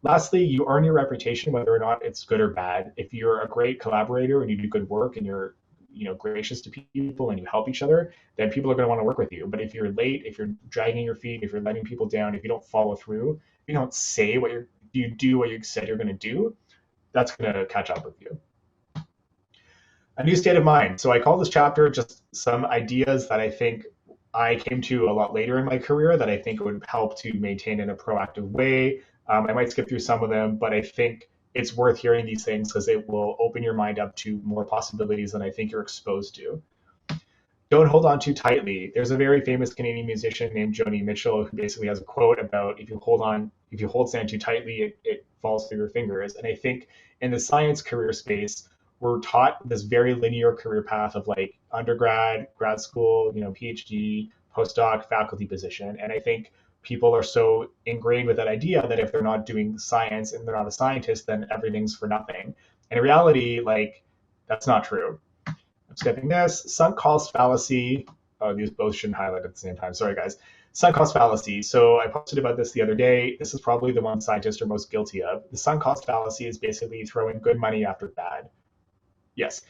Lastly, you earn your reputation, whether or not it's good or bad. If you're a great collaborator and you do good work and you're gracious to people and you help each other, then people are going to want to work with you. But if you're late, if you're dragging your feet, if you're letting people down, if you don't follow through, if you don't say you do what you said you're going to do, that's going to catch up with you. A new state of mind. So I call this chapter just some ideas that I think I came to a lot later in my career that I think would help to maintain in a proactive way. I might skip through some of them, but I think it's worth hearing these things because it will open your mind up to more possibilities than I think you're exposed to. Don't hold on too tightly. There's a very famous Canadian musician named Joni Mitchell who basically has a quote about if you hold sand too tightly, it falls through your fingers. And I think in the science career space, we're taught this very linear career path of like undergrad, grad school, PhD, postdoc, faculty position. And I think people are so ingrained with that idea that if they're not doing science and they're not a scientist, then everything's for nothing. And in reality, like that's not true. I'm skipping this. Sunk cost fallacy. Oh, these both shouldn't highlight at the same time. Sorry, guys. Sunk cost fallacy. So I posted about this the other day. This is probably the one scientists are most guilty of. The sunk cost fallacy is basically throwing good money after bad. Yes.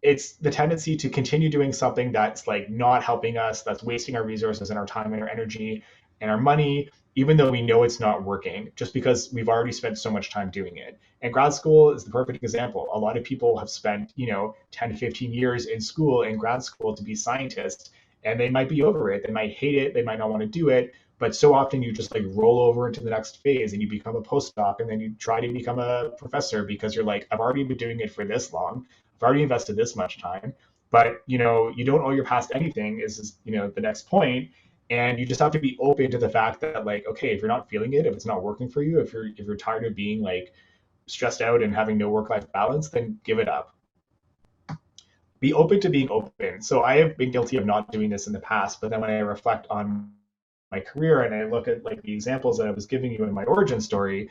It's the tendency to continue doing something that's like not helping us, that's wasting our resources and our time and our energy and our money, even though we know it's not working, just because we've already spent so much time doing it. And grad school is the perfect example. A lot of people have spent, 10 to 15 years in school, in grad school to be scientists, and they might be over it. They might hate it. They might not want to do it. But so often you just like roll over into the next phase and you become a postdoc and then you try to become a professor because you're like, I've already been doing it for this long. I've already invested this much time. But you don't owe your past anything is the next point. And you just have to be open to the fact that like, okay, if you're not feeling it, if it's not working for you, if you're tired of being like stressed out and having no work-life balance, then give it up. Be open to being open. So I have been guilty of not doing this in the past, but then when I reflect on my career and I look at like the examples that I was giving you in my origin story,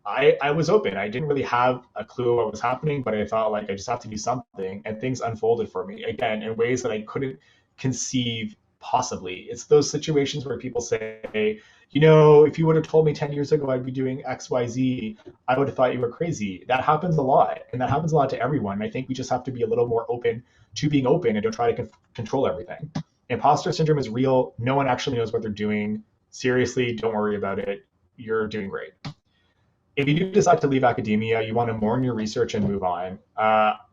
I was open. I didn't really have a clue what was happening, but I thought like I just have to do something, and things unfolded for me again in ways that I couldn't conceive possibly. It's those situations where people say, if you would have told me 10 years ago I'd be doing XYZ, I would have thought you were crazy. That happens a lot, and that happens a lot to everyone. I think we just have to be a little more open to being open and don't try to control everything. Imposter syndrome is real. No one actually knows what they're doing. Seriously, don't worry about it. You're doing great. If you do decide to leave academia, you want to mourn your research and move on.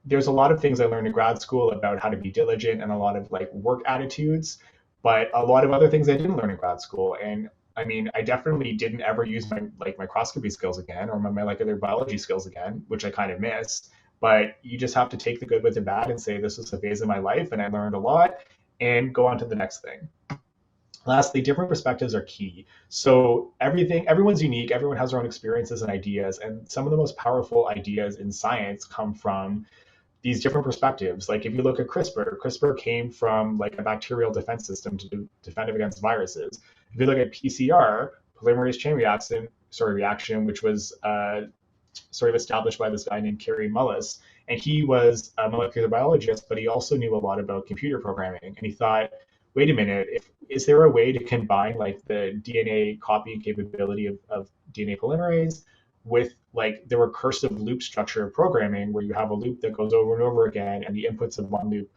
There's a lot of things I learned in grad school about how to be diligent and a lot of like work attitudes, but a lot of other things I didn't learn in grad school. And I mean, I definitely didn't ever use my like microscopy skills again or my molecular biology skills again, which I kind of miss. But you just have to take the good with the bad and say, this was a phase of my life and I learned a lot, and go on to the next thing. Lastly, different perspectives are key. So everyone's unique, everyone has their own experiences and ideas, and some of the most powerful ideas in science come from these different perspectives. Like if you look at CRISPR came from like a bacterial defense system to defend against viruses. If you look at PCR, polymerase chain reaction, which was sort of established by this guy named Kerry Mullis, and he was a molecular biologist, but he also knew a lot about computer programming, and he thought, wait a minute, is there a way to combine like the DNA copying capability of DNA polymerase with like the recursive loop structure of programming, where you have a loop that goes over and over again, and the inputs of one loop,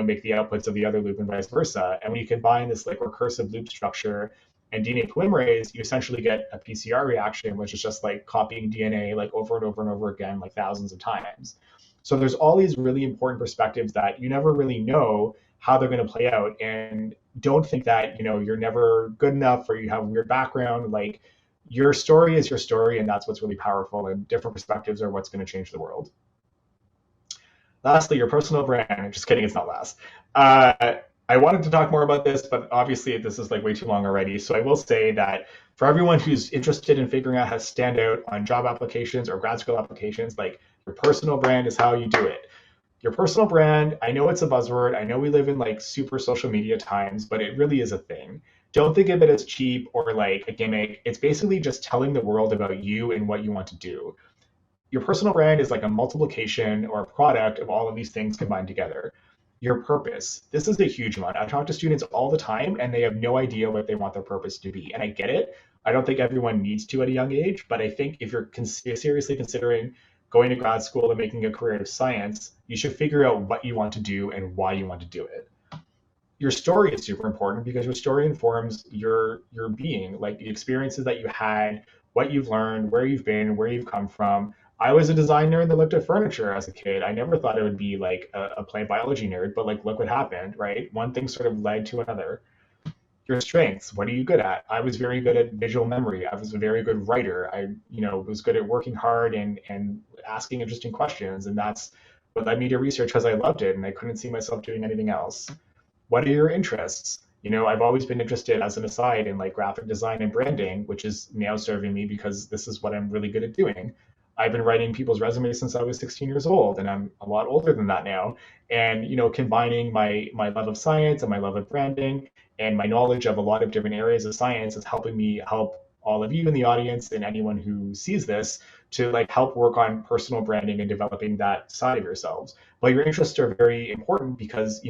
make the outputs of the other loop, and vice versa. And when you combine this like recursive loop structure and DNA polymerase, you essentially get a PCR reaction, which is just like copying DNA like over and over and over again, like thousands of times. So there's all these really important perspectives that you never really know how they're going to play out, and don't think that you're never good enough or you have a weird background. Like, your story is your story, and that's what's really powerful, and different perspectives are what's going to change the world. Lastly, your personal brand. Just kidding, it's not last. I wanted to talk more about this, but obviously this is like way too long already. So I will say that for everyone who's interested in figuring out how to stand out on job applications or grad school applications, like, your personal brand is how you do it. Your personal brand, I know it's a buzzword. I know we live in like super social media times, but it really is a thing. Don't think of it as cheap or like a gimmick. It's basically just telling the world about you and what you want to do. Your personal brand is like a multiplication or a product of all of these things combined together. Your purpose. This is a huge one. I talk to students all the time, and they have no idea what they want their purpose to be. And I get it. I don't think everyone needs to at a young age, but I think if you're seriously considering going to grad school and making a career of science, you should figure out what you want to do and why you want to do it. Your story is super important, because your story informs your being, like the experiences that you had, what you've learned, where you've been, where you've come from. I was a designer that looked at furniture as a kid. I never thought I would be like a plant biology nerd, but like, look what happened, right? One thing sort of led to another. Your strengths. What are you good at? I was very good at visual memory. I was a very good writer. I, was good at working hard and asking interesting questions, and that's what led me to research, because I loved it and I couldn't see myself doing anything else. What are your interests? I've always been interested, as an aside, in like graphic design and branding, which is now serving me because this is what I'm really good at doing. I've been writing people's resumes since I was 16 years old, and I'm a lot older than that now. And combining my love of science and my love of branding and my knowledge of a lot of different areas of science is helping me help all of you in the audience and anyone who sees this to like help work on personal branding and developing that side of yourselves. But your interests are very important, because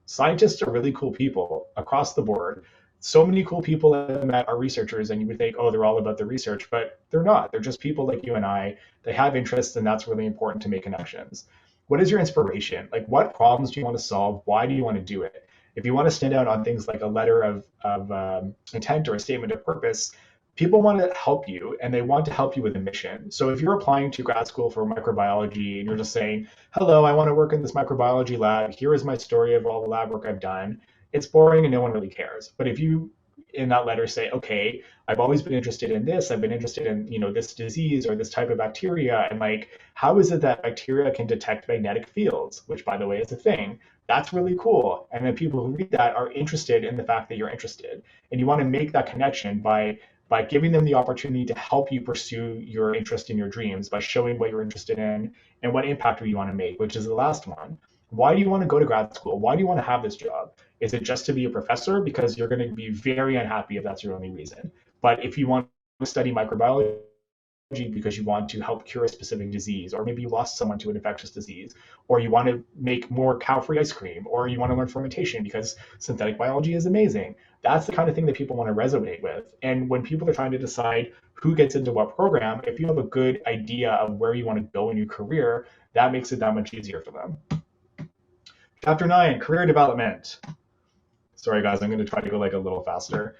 scientists are really cool people across the board. So many cool people I've met are researchers, and you would think, oh, they're all about the research, but they're not. They're just people like you and I. They have interests, and that's really important to make connections. What is your inspiration? Like, what problems do you want to solve? Why do you want to do it? If you want to stand out on things like a letter of intent or a statement of purpose, people want to help you, and they want to help you with a mission. So if you're applying to grad school for microbiology and you're just saying, hello, I want to work in this microbiology lab, here is my story of all the lab work I've done, it's boring and no one really cares. But if you in that letter say, okay, I've always been interested in this, I've been interested in this disease or this type of bacteria, and like, how is it that bacteria can detect magnetic fields, which by the way is a thing, that's really cool. And then people who read that are interested in the fact that you're interested, and you want to make that connection by giving them the opportunity to help you pursue your interest in your dreams, by showing what you're interested in and what impact you want to make, which is the last one. Why do you want to go to grad school? Why do you want to have this job? Is it just to be a professor? Because you're going to be very unhappy if that's your only reason. But if you want to study microbiology because you want to help cure a specific disease, or maybe you lost someone to an infectious disease, or you want to make more cow-free ice cream, or you want to learn fermentation because synthetic biology is amazing, that's the kind of thing that people want to resonate with. And when people are trying to decide who gets into what program, if you have a good idea of where you want to go in your career, that makes it that much easier for them. Chapter 9, career development. Sorry, guys, I'm going to try to go like a little faster.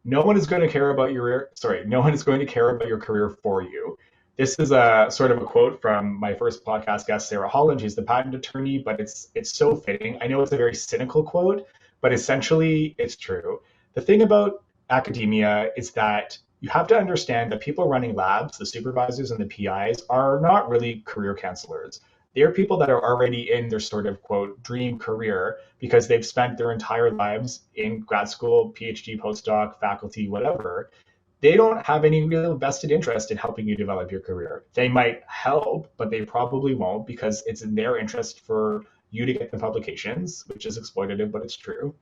No one is going to care about your career for you. This is a sort of a quote from my first podcast guest, Sarah Holland. She's the patent attorney, but it's so fitting. I know it's a very cynical quote, but essentially it's true. The thing about academia is that you have to understand that people running labs, the supervisors and the PIs, are not really career counselors. They're people that are already in their sort of, quote, dream career because they've spent their entire lives in grad school, PhD, postdoc, faculty, whatever. They don't have any real vested interest in helping you develop your career. They might help, but they probably won't, because it's in their interest for you to get the publications, which is exploitative, but it's true.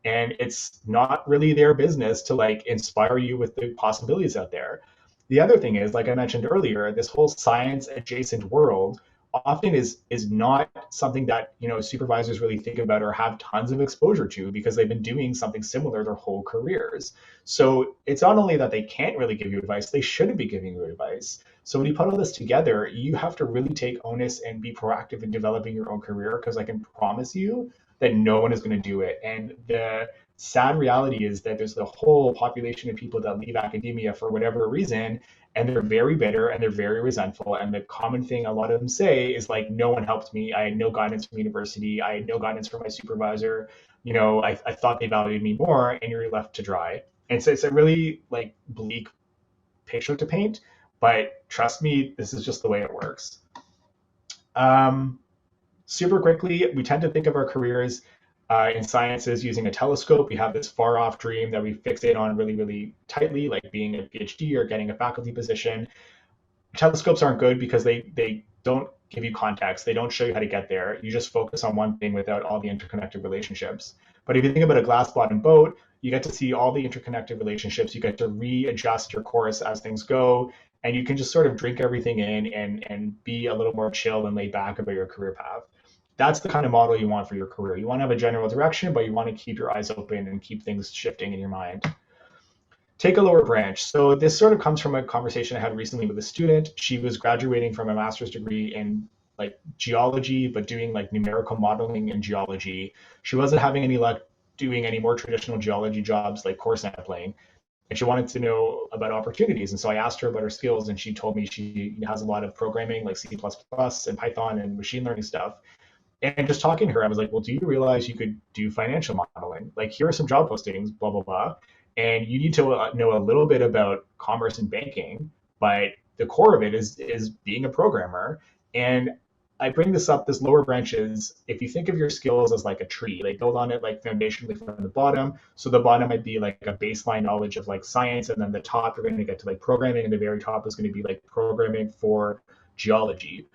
And it's not really their business to like inspire you with the possibilities out there. The other thing is, like I mentioned earlier, this whole science adjacent world, often is not something that supervisors really think about or have tons of exposure to because they've been doing something similar their whole careers. So it's not only that they can't really give you advice, they shouldn't be giving you advice. So when you put all this together, you have to really take onus and be proactive in developing your own career, because I can promise you that no one is going to do it. And the sad reality is that there's the whole population of people that leave academia for whatever reason, and they're very bitter and they're very resentful. And the common thing a lot of them say is like, no one helped me. I had no guidance from university. I had no guidance from my supervisor. I thought they valued me more, and you're left to dry. And so it's a really like bleak picture to paint, but trust me, this is just the way it works. Super quickly, we tend to think of our careers in sciences using a telescope. We have this far off dream that we fixate on really, really tightly, like being a PhD or getting a faculty position. Telescopes aren't good because they don't give you context. They don't show you how to get there. You just focus on one thing without all the interconnected relationships. But if you think about a glass bottom boat, you get to see all the interconnected relationships. You get to readjust your course as things go, and you can just sort of drink everything in and be a little more chill and laid back about your career path. That's the kind of model you want for your career. You want to have a general direction, but you want to keep your eyes open and keep things shifting in your mind. Take a lower branch. So this sort of comes from a conversation I had recently with a student. She was graduating from a master's degree in like geology, but doing like numerical modeling in geology. She wasn't having any luck doing any more traditional geology jobs like core sampling, and she wanted to know about opportunities. And so I asked her about her skills, and she told me she has a lot of programming like C++ and Python and machine learning stuff. And just talking to her, I was like, well, do you realize you could do financial modeling? Like, here are some job postings, blah, blah, blah. And you need to know a little bit about commerce and banking, but the core of it is being a programmer. And I bring this up, this lower branches, if you think of your skills as like a tree, they build on it like foundationally from the bottom. So the bottom might be like a baseline knowledge of like science, and then the top, you're going to get to like programming, and the very top is going to be like programming for geology.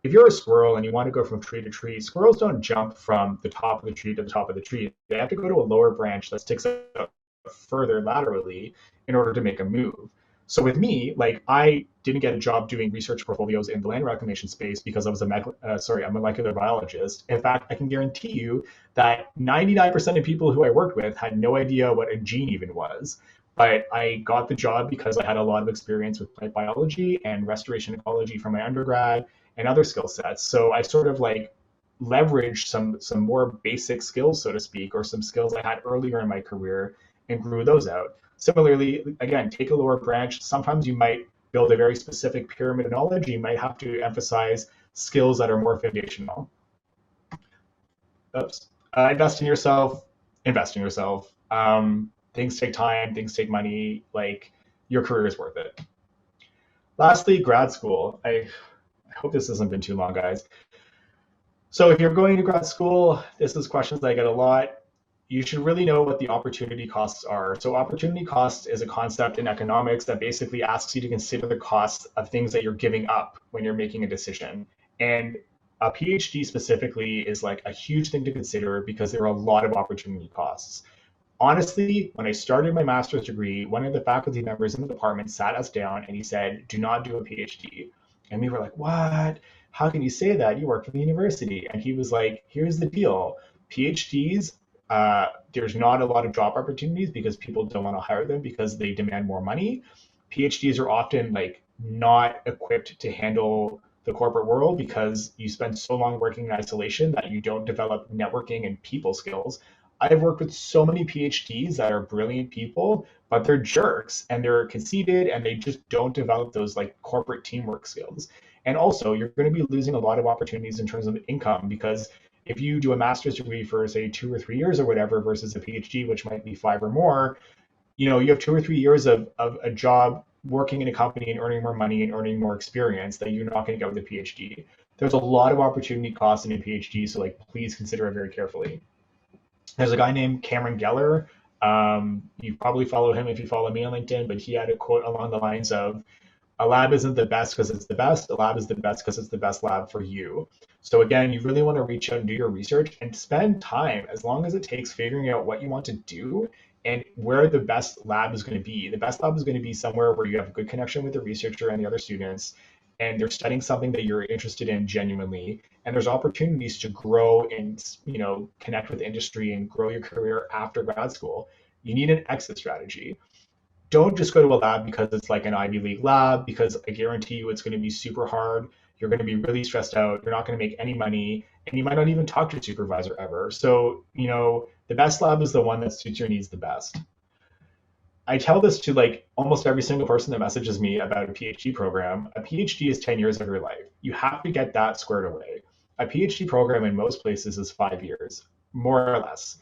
If you're a squirrel and you want to go from tree to tree, squirrels don't jump from the top of the tree to the top of the tree. They have to go to a lower branch that sticks out further laterally in order to make a move. So with me, like I didn't get a job doing research portfolios in the land reclamation space because I was a molecular biologist. In fact, I can guarantee you that 99% of people who I worked with had no idea what a gene even was. But I got the job because I had a lot of experience with plant biology and restoration ecology from my undergrad and other skill sets. So I sort of like leveraged some more basic skills, so to speak, or some skills I had earlier in my career and grew those out. Similarly, again, take a lower branch. Sometimes you might build a very specific pyramid of knowledge. You might have to emphasize skills that are more foundational. Oops. Invest in yourself. Invest in yourself. Things take time. Things take money. Like your career is worth it. Lastly, grad school. I hope this hasn't been too long, guys. So if you're going to grad school, this is questions I get a lot. You should really know what the opportunity costs are. So opportunity cost is a concept in economics that basically asks you to consider the costs of things that you're giving up when you're making a decision. And a PhD specifically is like a huge thing to consider because there are a lot of opportunity costs. Honestly, when I started my master's degree, one of the faculty members in the department sat us down and he said, do not do a PhD. And we were like, what? How can you say that? You work for the university. And he was like, here's the deal. PhDs, there's not a lot of job opportunities because people don't want to hire them because they demand more money. PhDs are often like not equipped to handle the corporate world because you spend so long working in isolation that you don't develop networking and people skills. I've worked with so many PhDs that are brilliant people, but they're jerks and they're conceited and they just don't develop those like corporate teamwork skills. And also, you're going to be losing a lot of opportunities in terms of income because if you do a master's degree for say 2 or 3 years or whatever versus a PhD, which might be 5 or more, you have 2 or 3 years of a job working in a company and earning more money and earning more experience that you're not going to get with a PhD. There's a lot of opportunity costs in a PhD, so like please consider it very carefully. There's a guy named Cameron Geller. You probably follow him if you follow me on LinkedIn, but he had a quote along the lines of, a lab isn't the best because it's the best. A lab is the best because it's the best lab for you. So again, you really want to reach out and do your research and spend time, as long as it takes, figuring out what you want to do and where the best lab is going to be. The best lab is going to be somewhere where you have a good connection with the researcher and the other students. and they're studying something that you're interested in genuinely, and there's opportunities to grow and connect with industry and grow your career after grad school, you need an exit strategy. Don't just go to a lab because it's like an Ivy League lab, because I guarantee you it's going to be super hard. You're going to be really stressed out. You're not going to make any money, and you might not even talk to your supervisor ever. So, the best lab is the one that suits your needs the best. I tell this to like almost every single person that messages me about a PhD program. A PhD is 10 years of your life. You have to get that squared away. A PhD program in most places is 5 years, more or less.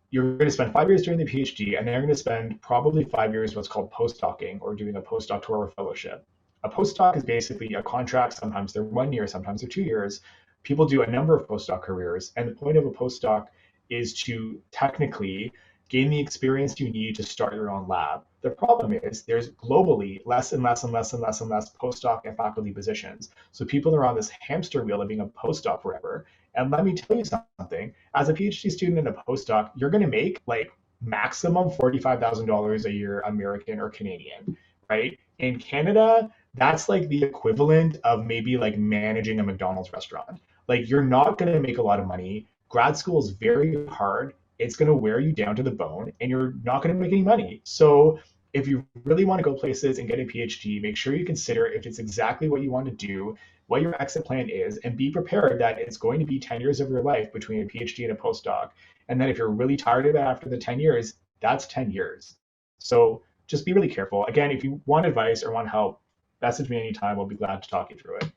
You're going to spend 5 years doing the PhD, and then you're going to spend probably 5 years what's called postdocing, or doing a postdoctoral fellowship. A postdoc is basically a contract. Sometimes they're 1 year, sometimes they're 2 years. People do a number of postdoc careers, and the point of a postdoc is to technically gain the experience you need to start your own lab. The problem is there's globally less and less and less and less and less postdoc and faculty positions. So people are on this hamster wheel of being a postdoc forever. And let me tell you something, as a PhD student and a postdoc, you're going to make like maximum $45,000 a year American or Canadian, right? In Canada, that's like the equivalent of maybe like managing a McDonald's restaurant. Like you're not going to make a lot of money. Grad school is very hard. It's going to wear you down to the bone, and you're not going to make any money. So if you really want to go places and get a PhD, make sure you consider if it's exactly what you want to do, what your exit plan is, and be prepared that it's going to be 10 years of your life between a PhD and a postdoc. And then if you're really tired of it after the 10 years, that's 10 years. So just be really careful. Again, if you want advice or want help, message me anytime. I'll be glad to talk you through it.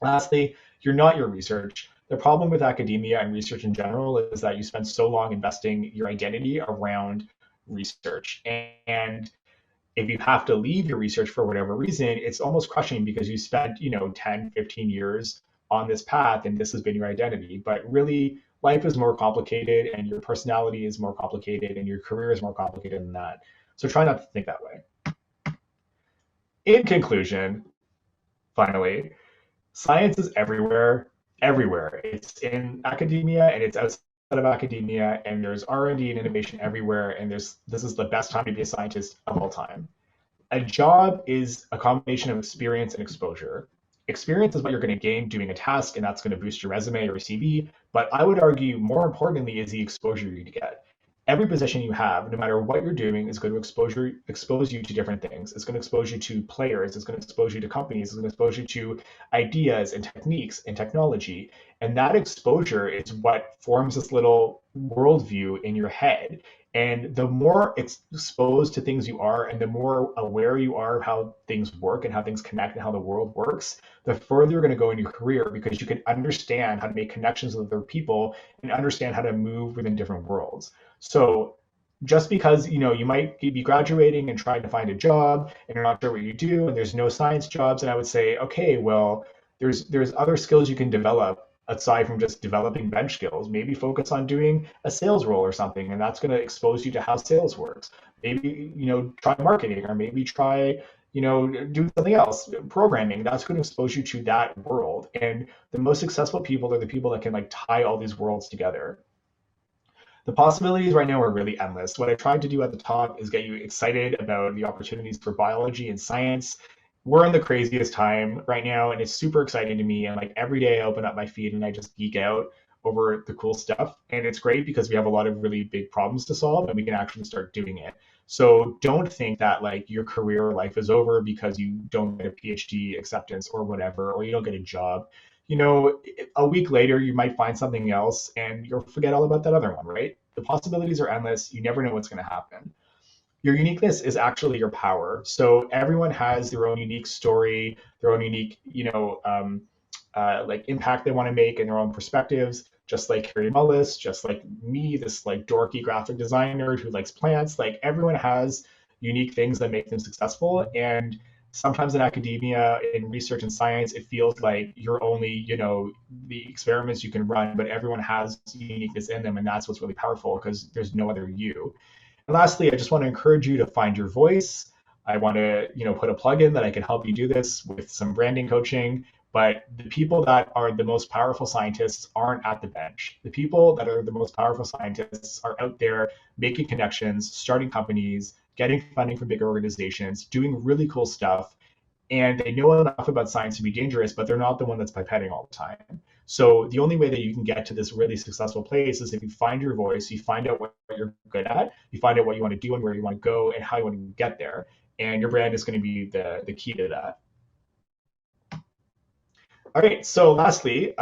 Lastly, you're not your research. The problem with academia and research in general is that you spend so long investing your identity around research. And if you have to leave your research for whatever reason, it's almost crushing because you spent, 10, 15 years on this path and this has been your identity. But really, life is more complicated and your personality is more complicated and your career is more complicated than that. So try not to think that way. In conclusion, finally, science is everywhere, everywhere. It's in academia and it's outside of academia, and there's R&D and innovation everywhere. And this is the best time to be a scientist of all time. A job is a combination of experience and exposure. Experience is what you're going to gain doing a task, and that's going to boost your resume or your CV. But I would argue more importantly is the exposure you get. Every position you have, no matter what you're doing, is going to expose you to different things. It's going to expose you to players. It's going to expose you to companies. It's going to expose you to ideas and techniques and technology. And that exposure is what forms this little worldview in your head. And the more exposed to things you are, and the more aware you are of how things work and how things connect and how the world works, the further you're going to go in your career, because you can understand how to make connections with other people and understand how to move within different worlds. So just because you might be graduating and trying to find a job and you're not sure what you do, and there's no science jobs, and I would say, okay, well, there's other skills you can develop aside from just developing bench skills. Maybe focus on doing a sales role or something, and that's going to expose you to how sales works. Maybe try marketing, or maybe try do something else, programming. That's going to expose you to that world. And the most successful people are the people that can like tie all these worlds together. The possibilities right now are really endless. What I tried to do at the top is get you excited about the opportunities for biology and science. We're in the craziest time right now, and it's super exciting to me. And like every day I open up my feed and I just geek out over the cool stuff. And it's great because we have a lot of really big problems to solve and we can actually start doing it. So don't think that like your career life is over because you don't get a PhD acceptance or whatever, or you don't get a job. A week later, you might find something else and you'll forget all about that other one, right? The possibilities are endless. You never know what's going to happen. Your uniqueness is actually your power. So everyone has their own unique story, their own unique, like impact they want to make in their own perspectives. Just like Harry Mullis, just like me, this like dorky graphic designer who likes plants. Like everyone has unique things that make them successful. And sometimes in academia, in research and science, it feels like you're only, the experiments you can run, but everyone has uniqueness in them. And that's what's really powerful because there's no other you. And lastly, I just want to encourage you to find your voice. I want to, put a plug-in that I can help you do this with some branding coaching. But the people that are the most powerful scientists aren't at the bench. The people that are the most powerful scientists are out there making connections, starting companies, getting funding from big organizations, doing really cool stuff. and they know enough about science to be dangerous, but they're not the one that's pipetting all the time. So the only way that you can get to this really successful place is if you find your voice, you find out what you're good at, you find out what you want to do and where you want to go and how you want to get there. And your brand is going to be the key to that. All right, so lastly,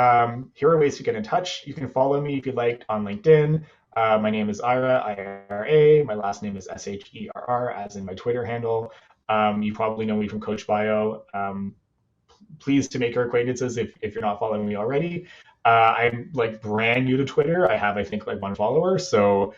here are ways to get in touch. You can follow me if you'd like on LinkedIn. My name is Ira, IRA. My last name is SHERR, as in my Twitter handle. You probably know me from Coach Bio. Pleased to make your acquaintances if you're not following me already. I'm like brand new to Twitter. I have, I think, like one follower. So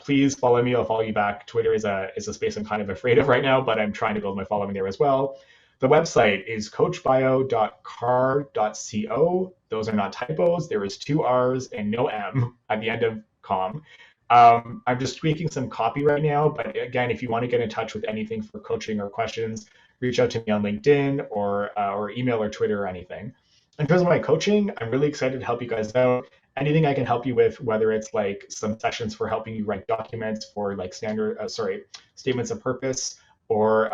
please follow me. I'll follow you back. Twitter is a space I'm kind of afraid of right now, but I'm trying to build my following there as well. The website is coachbio.car.co. Those are not typos. There is 2 R's and no M at the end of com. I'm just tweaking some copy right now, but again, if you want to get in touch with anything for coaching or questions, reach out to me on LinkedIn or email or Twitter or anything. In terms of my coaching, I'm really excited to help you guys out. Anything I can help you with, whether it's like some sessions for helping you write documents for like statements of purpose, or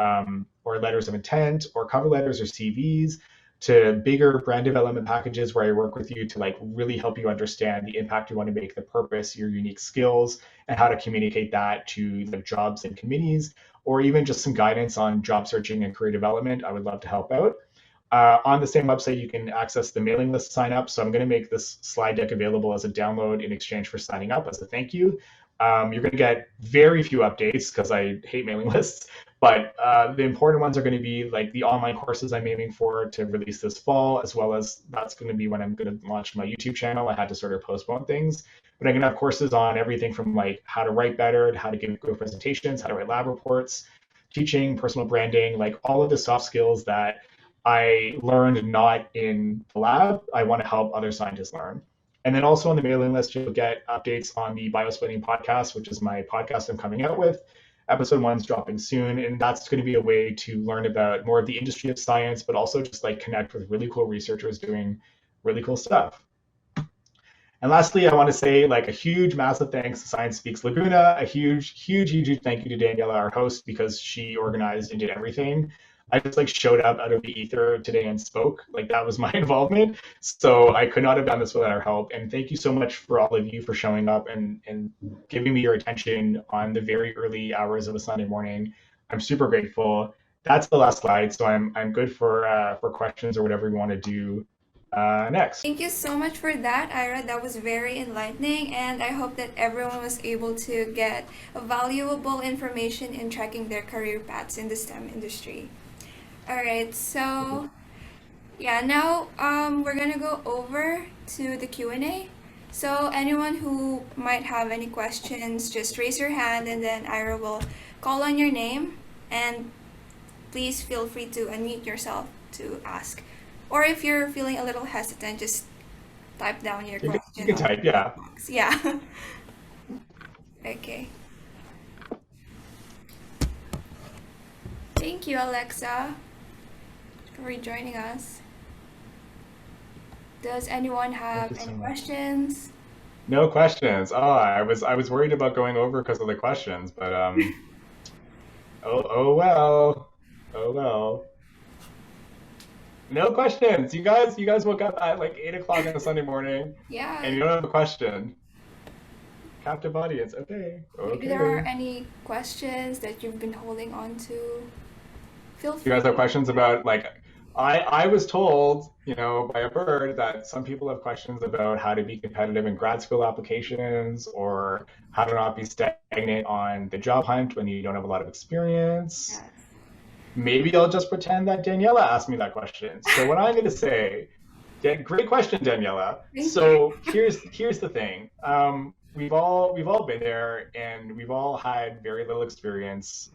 letters of intent, or cover letters or CVs, to bigger brand development packages where I work with you to like really help you understand the impact you want to make, the purpose, your unique skills, and how to communicate that to the jobs and committees, or even just some guidance on job searching and career development. I would love to help out. On the same website, you can access the mailing list sign up. So I'm going to make this slide deck available as a download in exchange for signing up as a thank you. You're going to get very few updates because I hate mailing lists, but the important ones are going to be like the online courses I'm aiming for to release this fall, as well as that's going to be when I'm going to launch my YouTube channel. I had to sort of postpone things, but I'm going to have courses on everything from like how to write better, to how to give good presentations, how to write lab reports, teaching, personal branding, like all of the soft skills that I learned not in the lab, I want to help other scientists learn. And then also on the mailing list, you'll get updates on the Biosplitting podcast, which is my podcast I'm coming out with. Episode 1's dropping soon, and that's going to be a way to learn about more of the industry of science, but also just like connect with really cool researchers doing really cool stuff. And lastly, I want to say like a huge, massive thanks to Science Speaks Laguna, a huge thank you to Daniela, our host, because she organized and did everything. I just like showed up out of the ether today and spoke. Like that was my involvement. So I could not have done this without her help. And thank you so much for all of you for showing up and giving me your attention on the very early hours of a Sunday morning. I'm super grateful. That's the last slide. So I'm good for questions or whatever you want to do next. Thank you so much for that, Ira. That was very enlightening, and I hope that everyone was able to get valuable information in tracking their career paths in the STEM industry. All right, so yeah, now we're gonna go over to the Q&A. So anyone who might have any questions, just raise your hand, and then Ira will call on your name, and please feel free to unmute yourself to ask. Or if you're feeling a little hesitant, just type down your You question can on type, the yeah. box. Yeah. Okay. Thank you, Alexa, for joining us. Does anyone Thank have you so any much. questions? No questions. Oh, I was worried about going over because of the questions, but oh well. Oh well. No questions. You guys woke up at like 8 o'clock on a Sunday morning and Yeah. you don't have a question. Captive audience. Okay. Maybe there are Okay. any questions that you've been holding on to. Feel You guys have free. questions about like I was told, by a bird that some people have questions about how to be competitive in grad school applications or how to not be stagnant on the job hunt when you don't have a lot of experience. Yes. Maybe I'll just pretend that Daniela asked me that question. So what I'm going to say, great question, Daniela. Thank you. So here's the thing. We've all been there, and we've all had very little experience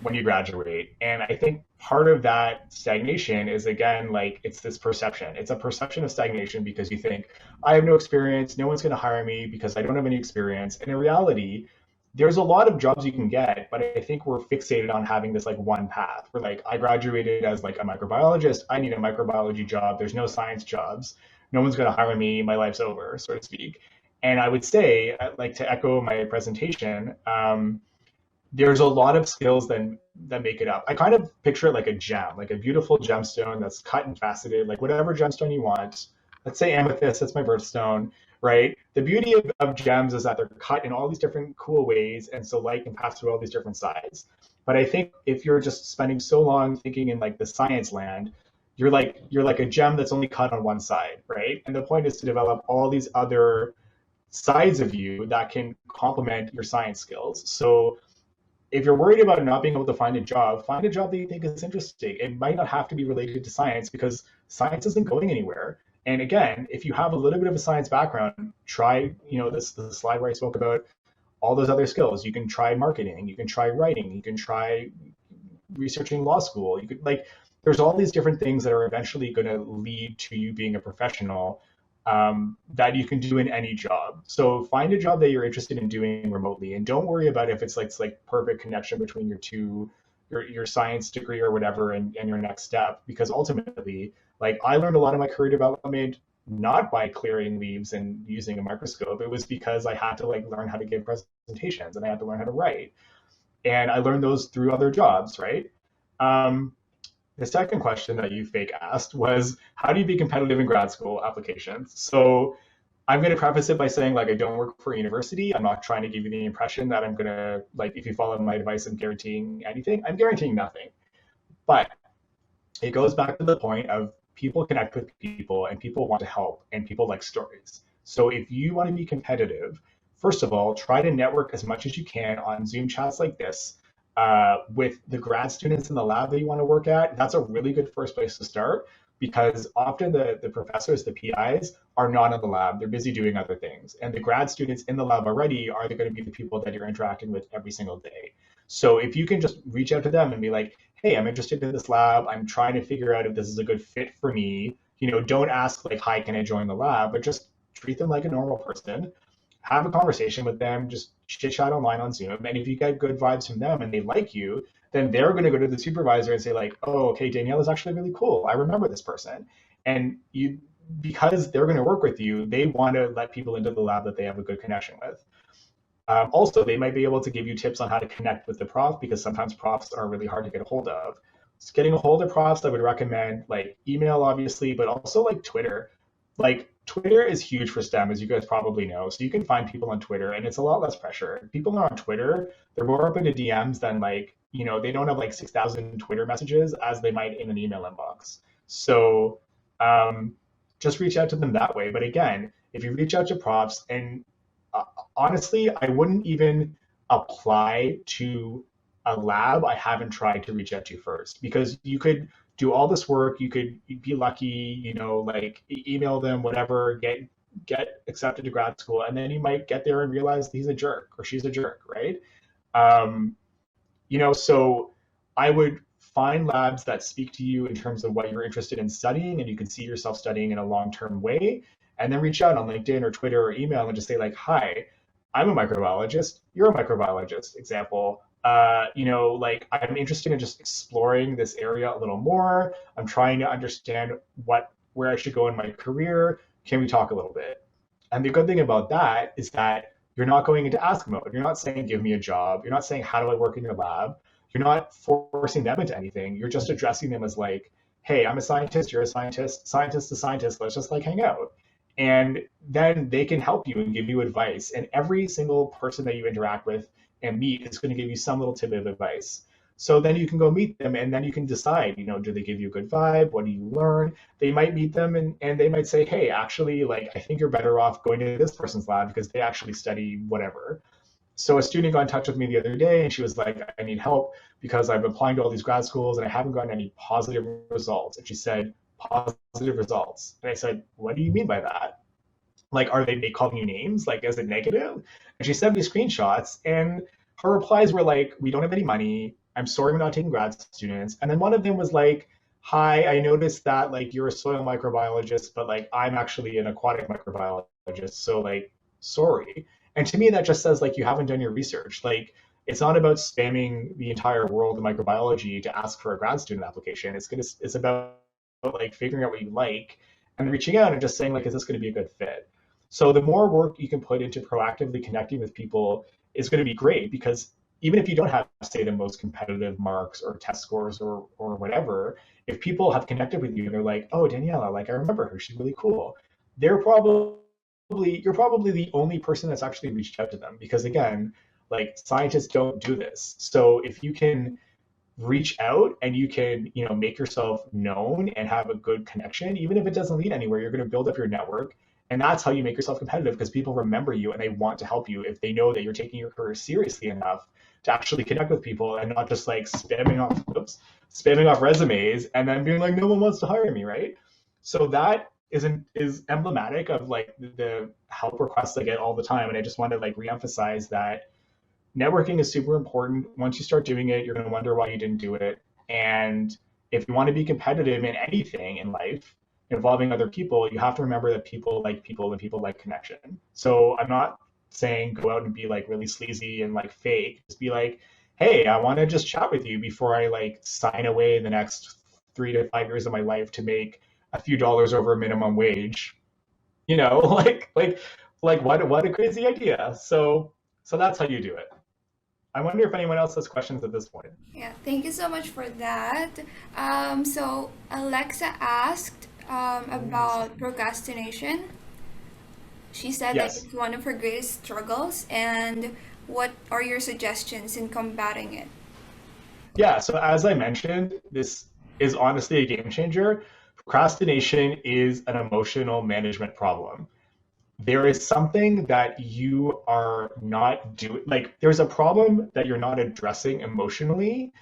when you graduate. And I think part of that stagnation is again like it's this perception. It's a perception of stagnation because you think I have no experience, no one's going to hire me because I don't have any experience. And in reality, there's a lot of jobs you can get, but I think we're fixated on having this like one path. We're like, I graduated as like a microbiologist. I need a microbiology job. There's no science jobs. No one's going to hire me. My life's over, so to speak. And I would say, like to echo my presentation, there's a lot of skills that make it up. I kind of picture it like a gem, like a beautiful gemstone that's cut and faceted, like whatever gemstone you want. Let's say amethyst, that's my birthstone, right? The beauty of gems is that they're cut in all these different cool ways, and so light can pass through all these different sides. But I think if you're just spending so long thinking in like the science land, you're like a gem that's only cut on one side, right? And the point is to develop all these other sides of you that can complement your science skills. So if you're worried about not being able to find a job that you think is interesting. It might not have to be related to science because science isn't going anywhere. And again, if you have a little bit of a science background, try, this the slide where I spoke about all those other skills. You can try marketing, you can try writing, you can try researching law school. You could like there's all these different things that are eventually going to lead to you being a professional that you can do in any job. So find a job that you're interested in doing remotely, and don't worry about if it's like perfect connection between your science degree or whatever and your next step. Because ultimately, like I learned a lot of my career development not by clearing leaves and using a microscope. It was because I had to like learn how to give presentations and I had to learn how to write. And I learned those through other jobs, right? Um, the second question that you fake asked was, how do you be competitive in grad school applications? So I'm going to preface it by saying, like, I don't work for a university. I'm not trying to give you the impression that I'm going to, like, if you follow my advice, I'm guaranteeing anything. I'm guaranteeing nothing. But it goes back to the point of people connect with people and people want to help and people like stories. So if you want to be competitive, first of all, try to network as much as you can on Zoom chats like this with the grad students in the lab that you want to work at. That's a really good first place to start because often the professors, the PIs, are not in the lab. They're busy doing other things. And the grad students in the lab already are going to be the people that you're interacting with every single day. So if you can just reach out to them and be like, hey, I'm interested in this lab. I'm trying to figure out if this is a good fit for me. Don't ask like, hi, can I join the lab? But just treat them like a normal person. Have a conversation with them, just chit chat online on Zoom. And if you get good vibes from them and they like you, then they're going to go to the supervisor and say like, oh, okay, Danielle is actually really cool. I remember this person. And because they're going to work with you, they want to let people into the lab that they have a good connection with. Also, they might be able to give you tips on how to connect with the prof because sometimes profs are really hard to get a hold of. So getting a hold of profs, I would recommend like email, obviously, but also like Twitter. Like Twitter is huge for STEM, as you guys probably know. So you can find people on Twitter, and it's a lot less pressure. People are on Twitter; they're more open to DMs than like they don't have like 6,000 Twitter messages as they might in an email inbox. So um, just reach out to them that way. But again, if you reach out to profs and uh, honestly, I wouldn't even apply to a lab I haven't tried to reach out to first because you could do all this work, you could be lucky, like email them, whatever, get accepted to grad school, and then you might get there and realize he's a jerk or she's a jerk, right? Um, so I would find labs that speak to you in terms of what you're interested in studying and you can see yourself studying in a long-term way, and then reach out on LinkedIn or Twitter or email and just say like, hi, I'm a microbiologist, you're a microbiologist, example. Like I'm interested in just exploring this area a little more. I'm trying to understand where I should go in my career. Can we talk a little bit? And the good thing about that is that you're not going into ask mode. You're not saying, give me a job. You're not saying, how do I work in your lab? You're not forcing them into anything. You're just addressing them as like, hey, I'm a scientist, you're a scientist to scientist, let's just like hang out. And then they can help you and give you advice. And every single person that you interact with and meet is going to give you some little tidbit of advice. So then you can go meet them and then you can decide, do they give you a good vibe? What do you learn? They might meet them and they might say, hey, actually, like, I think you're better off going to this person's lab because they actually study whatever. So a student got in touch with me the other day and she was like, I need help because I've been applying to all these grad schools and I haven't gotten any positive results. And she said, positive results. And I said, what do you mean by that? Like, are they calling you names? Like, is it negative? And she sent me screenshots and her replies were like, we don't have any money. I'm sorry we're not taking grad students. And then one of them was like, hi, I noticed that like you're a soil microbiologist, but like I'm actually an aquatic microbiologist. So like, sorry. And to me, that just says like you haven't done your research. Like it's not about spamming the entire world of microbiology to ask for a grad student application. It's about like figuring out what you like and reaching out and just saying like, is this going to be a good fit? So the more work you can put into proactively connecting with people is going to be great because even if you don't have, say, the most competitive marks or test scores or whatever, if people have connected with you and they're like, oh, Daniela, like I remember her, she's really cool. They're probably you're probably the only person that's actually reached out to them because again, like scientists don't do this. So if you can reach out and you can, make yourself known and have a good connection, even if it doesn't lead anywhere, you're going to build up your network. And that's how you make yourself competitive because people remember you and they want to help you if they know that you're taking your career seriously enough to actually connect with people and not just like spamming off resumes and then being like, no one wants to hire me, right? So that is emblematic of like the help requests I get all the time. And I just want to like reemphasize that networking is super important. Once you start doing it, you're going to wonder why you didn't do it. And if you want to be competitive in anything in life involving other people, you have to remember that people like people and people like connection. So I'm not saying go out and be like really sleazy and like fake. Just be like, hey, I want to just chat with you before I like sign away the next 3 to 5 years of my life to make a few dollars over minimum wage. like what a crazy idea. So that's how you do it. I wonder if anyone else has questions at this point. Yeah, thank you so much for that. So Alexa asked about procrastination. She said that Yes. it's one of her greatest struggles, and what are your suggestions in combating it? Yeah. So as I mentioned, this is honestly a game changer. Procrastination is an emotional management problem. There is something that you are not doing, like, there's a problem that you're not addressing emotionally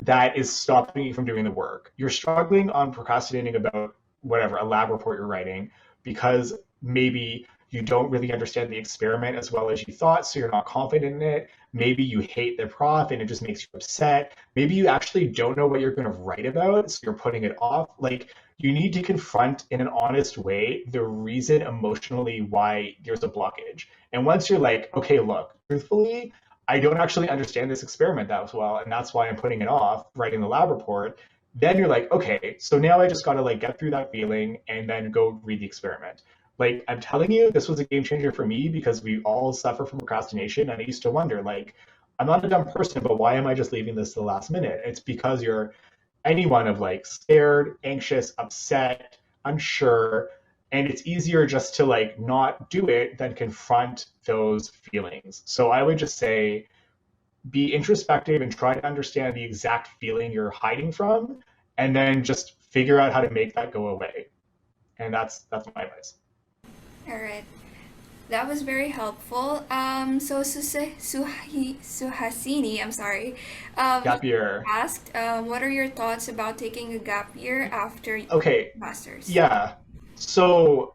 that is stopping you from doing the work. You're struggling on procrastinating about whatever, a lab report you're writing, because maybe you don't really understand the experiment as well as you thought, so you're not confident in it. Maybe you hate the prof and it just makes you upset. Maybe you actually don't know what you're going to write about, so you're putting it off. Like, you need to confront in an honest way the reason emotionally why there's a blockage. And once you're like, okay, look, truthfully, I don't actually understand this experiment that well, and that's why I'm putting it off writing the lab report. Then you're like, okay, so now I just gotta like get through that feeling and then go read the experiment. Like I'm telling you, this was a game changer for me because we all suffer from procrastination, and I used to wonder, like, I'm not a dumb person, but why am I just leaving this to the last minute? It's because you're anyone of like scared, anxious, upset, unsure, and it's easier just to like not do it than confront those feelings. So I would just say be introspective and try to understand the exact feeling you're hiding from and then just figure out how to make that go away. And that's my advice. All right. That was very helpful. So Suhasini, I'm sorry, Gap year. asked, what are your thoughts about taking a gap year after Okay. masters? Yeah. So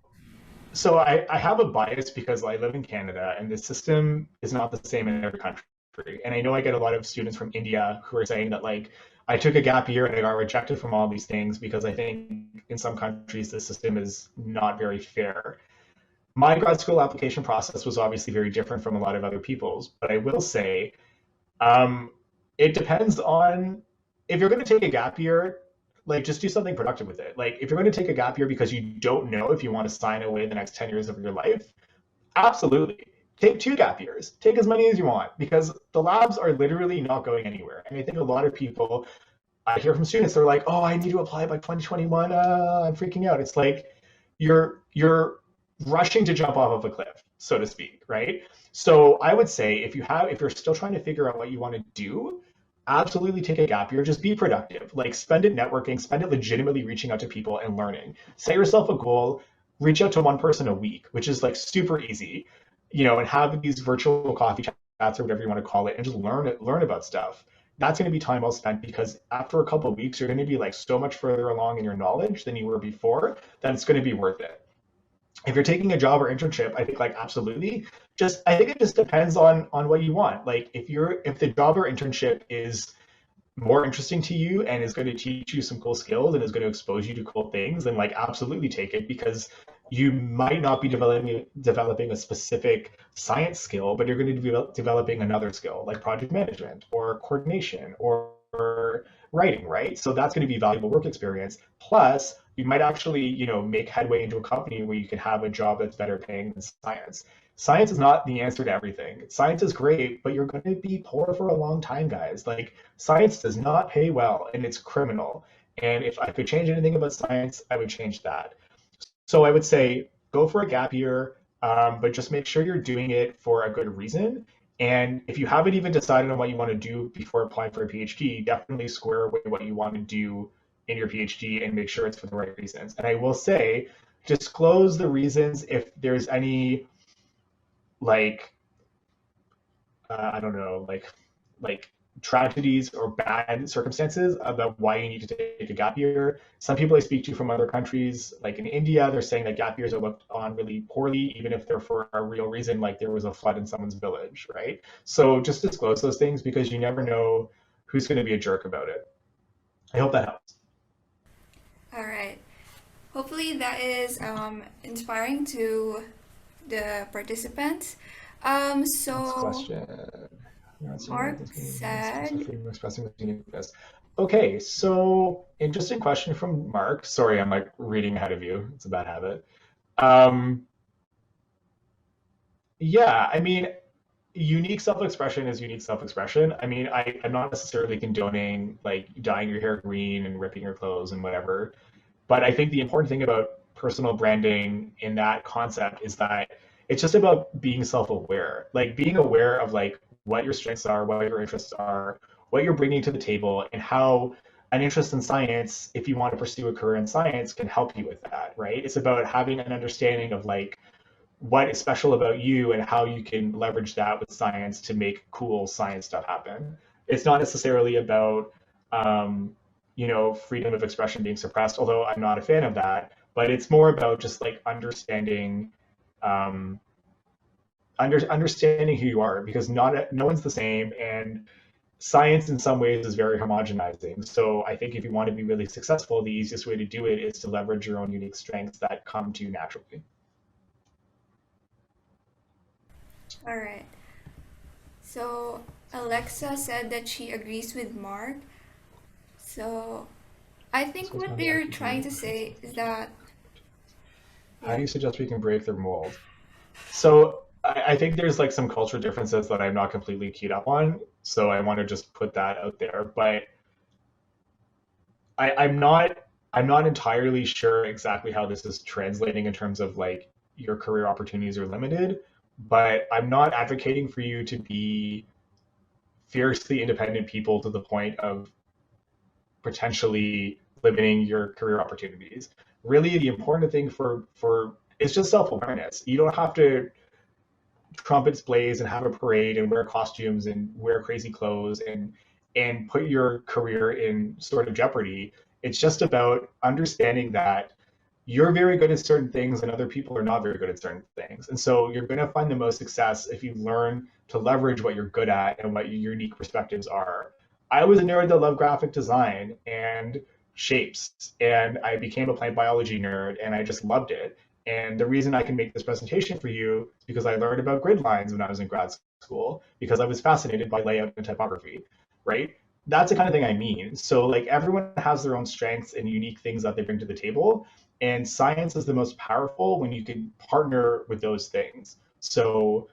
I have a bias because I live in Canada and the system is not the same in every country. And I know I get a lot of students from India who are saying that like I took a gap year and I got rejected from all these things because I think in some countries the system is not very fair. My grad school application process was obviously very different from a lot of other people's, but I will say um, it depends on if you're going to take a gap year, like just do something productive with it. Like if you're going to take a gap year because you don't know if you want to sign away the next 10 years of your life, absolutely. Take 2 gap years. Take as many as you want because the labs are literally not going anywhere. And I think a lot of people, I hear from students, they're like, oh, I need to apply by 2021. I'm freaking out. It's like you're rushing to jump off of a cliff, so to speak, right? So I would say if you're still trying to figure out what you want to do, absolutely take a gap year. Just be productive. Like spend it networking, spend it legitimately reaching out to people and learning. Set yourself a goal, reach out to one person a week, which is like super easy, and have these virtual coffee chats or whatever you want to call it, and just learn about stuff. That's going to be time well spent because after a couple of weeks, you're going to be like so much further along in your knowledge than you were before that it's going to be worth it. If you're taking a job or internship, I think like absolutely. Just I think it just depends on what you want. Like if the job or internship is more interesting to you and is going to teach you some cool skills and is going to expose you to cool things, then like absolutely take it because you might not be developing a specific science skill, but you're going to be developing another skill like project management or coordination or writing, right? So that's going to be valuable work experience. Plus, you might actually, make headway into a company where you can have a job that's better paying than science. science is not the answer to everything. Science is great, but you're going to be poor for a long time, guys. Like, science does not pay well, and it's criminal. And if I could change anything about science, I would change that. So I would say go for a gap year, but just make sure you're doing it for a good reason. And if you haven't even decided on what you want to do before applying for a PhD, definitely square away what you want to do in your PhD and make sure it's for the right reasons. And I will say, disclose the reasons if there's any like I don't know, like tragedies or bad circumstances about why you need to take a gap year. Some people I speak to from other countries, like in India, they're saying that gap years are looked on really poorly, even if they're for a real reason, like there was a flood in someone's village, right? So just disclose those things because you never know who's going to be a jerk about it. I hope that helps. All right. Hopefully, that is inspiring to the participants. Next So, question. Mark said, Okay, so interesting question from Mark. Sorry, I'm like reading ahead of you. It's a bad habit. Um, yeah, I mean, unique self-expression is unique self-expression. I mean, I'm not necessarily condoning like dyeing your hair green and ripping your clothes and whatever. But I think the important thing about personal branding in that concept is that it's just about being self-aware, like being aware of like what your strengths are, what your interests are, what you're bringing to the table, and how an interest in science, if you want to pursue a career in science, can help you with that, right? It's about having an understanding of like what is special about you and how you can leverage that with science to make cool science stuff happen. It's not necessarily about freedom of expression being suppressed, although I'm not a fan of that. But it's more about just like um, understanding who you are, because no one's the same, and science in some ways is very homogenizing. So I think if you want to be really successful, the easiest way to do it is to leverage your own unique strengths that come to you naturally. all right. So, Alexa said that she agrees with Mark. So, I think So it's what not they're trying actively. to say is that, How yeah, do you suggest we can break their mold? So I think there's like some cultural differences that I'm not completely keyed up on. So I want to just put that out there. But I'm not entirely sure exactly how this is translating in terms of like your career opportunities are limited. But I'm not advocating for you to be fiercely independent people to the point of potentially limiting your career opportunities. Really, the important thing for is just self awareness. You don't have to trumpets blaze and have a parade and wear costumes and wear crazy clothes and put your career in sort of jeopardy. It's just about understanding that you're very good at certain things and other people are not very good at certain things. And so you're going to find the most success if you learn to leverage what you're good at and what your unique perspectives are. I was a nerd that loved graphic design and shapes, and I became a plant biology nerd and I just loved it. And the reason I can make this presentation for you is because I learned about grid lines when I was in grad school, because I was fascinated by layout and typography, right? That's the kind of thing I mean. So like everyone has their own strengths and unique things that they bring to the table. And science is the most powerful when you can partner with those things. So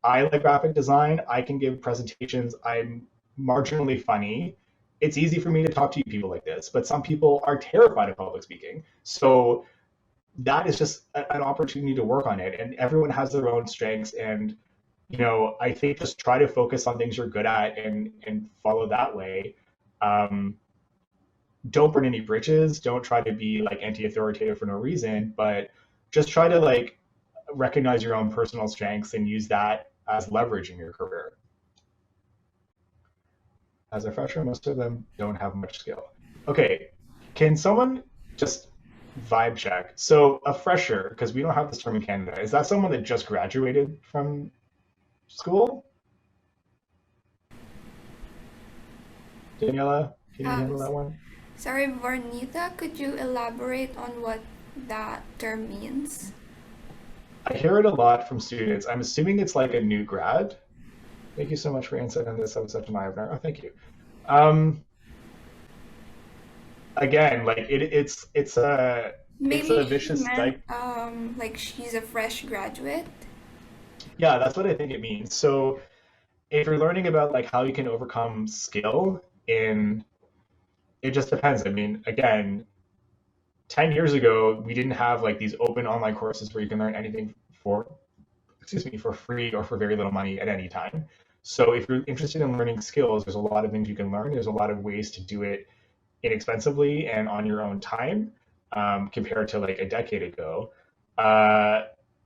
I like graphic design. I can give presentations. I'm marginally funny. It's easy for me to talk to you people like this, but some people are terrified of public speaking. So that is just an opportunity to work on it. And everyone has their own strengths. And, I think just try to focus on things you're good at and follow that way. Um, don't burn any bridges. Don't try to be like anti-authoritative for no reason, but just try to like recognize your own personal strengths and use that as leverage in your career. As a fresher, most of them don't have much skill. Okay, can someone just vibe check? So a fresher, because we don't have this term in Canada, is that someone that just graduated from school? Daniela, can you um, handle that one? sorry, Varnita, could you elaborate on what that term means? I hear it a lot from students. I'm assuming it's like a new grad. Thank you so much for your insight on this. That was such an eye opener. Oh, thank you. Um, Again, like it's a Maybe she vicious meant cycle. like she's a fresh graduate. Yeah, that's what I think it means. So if you're learning about like how you can overcome skill in, it just depends. I mean, again, 10 years ago, we didn't have like these open online courses where you can learn anything for, excuse me, for free or for very little money at any time. So if you're interested in learning skills, there's a lot of things you can learn. There's a lot of ways to do it inexpensively and on your own time, compared to like a decade ago. Uh,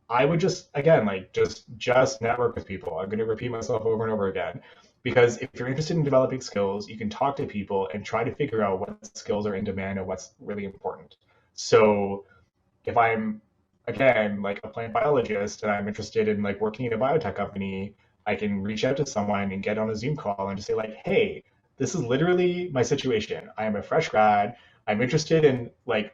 I would just again like just network with people. I'm going to repeat myself over and over again because if you're interested in developing skills, you can talk to people and try to figure out what skills are in demand and what's really important. So if I'm again like a plant biologist and I'm interested in like working in a biotech company, I can reach out to someone and get on a Zoom call and just say like, hey, this is literally my situation. I am a fresh grad. I'm interested in like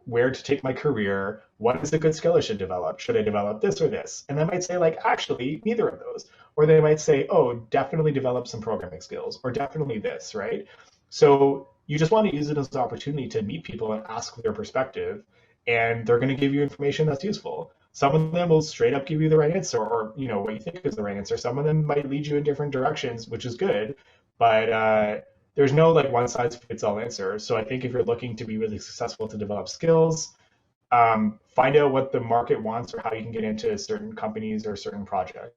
where to take my career. What is a good skill I should develop? Should I develop this or this? And they might say like, actually, neither of those. Or they might say, oh, definitely develop some programming skills, or definitely this, right? So you just want to use it as an opportunity to meet people and ask their perspective, and they're going to give you information that's useful. Some of them will straight up give you the right answer, or what you think is the right answer. Some of them might lead you in different directions, which is good, but there's no like one size fits all answer. So I think if you're looking to be really successful to develop skills, find out what the market wants or how you can get into certain companies or certain projects.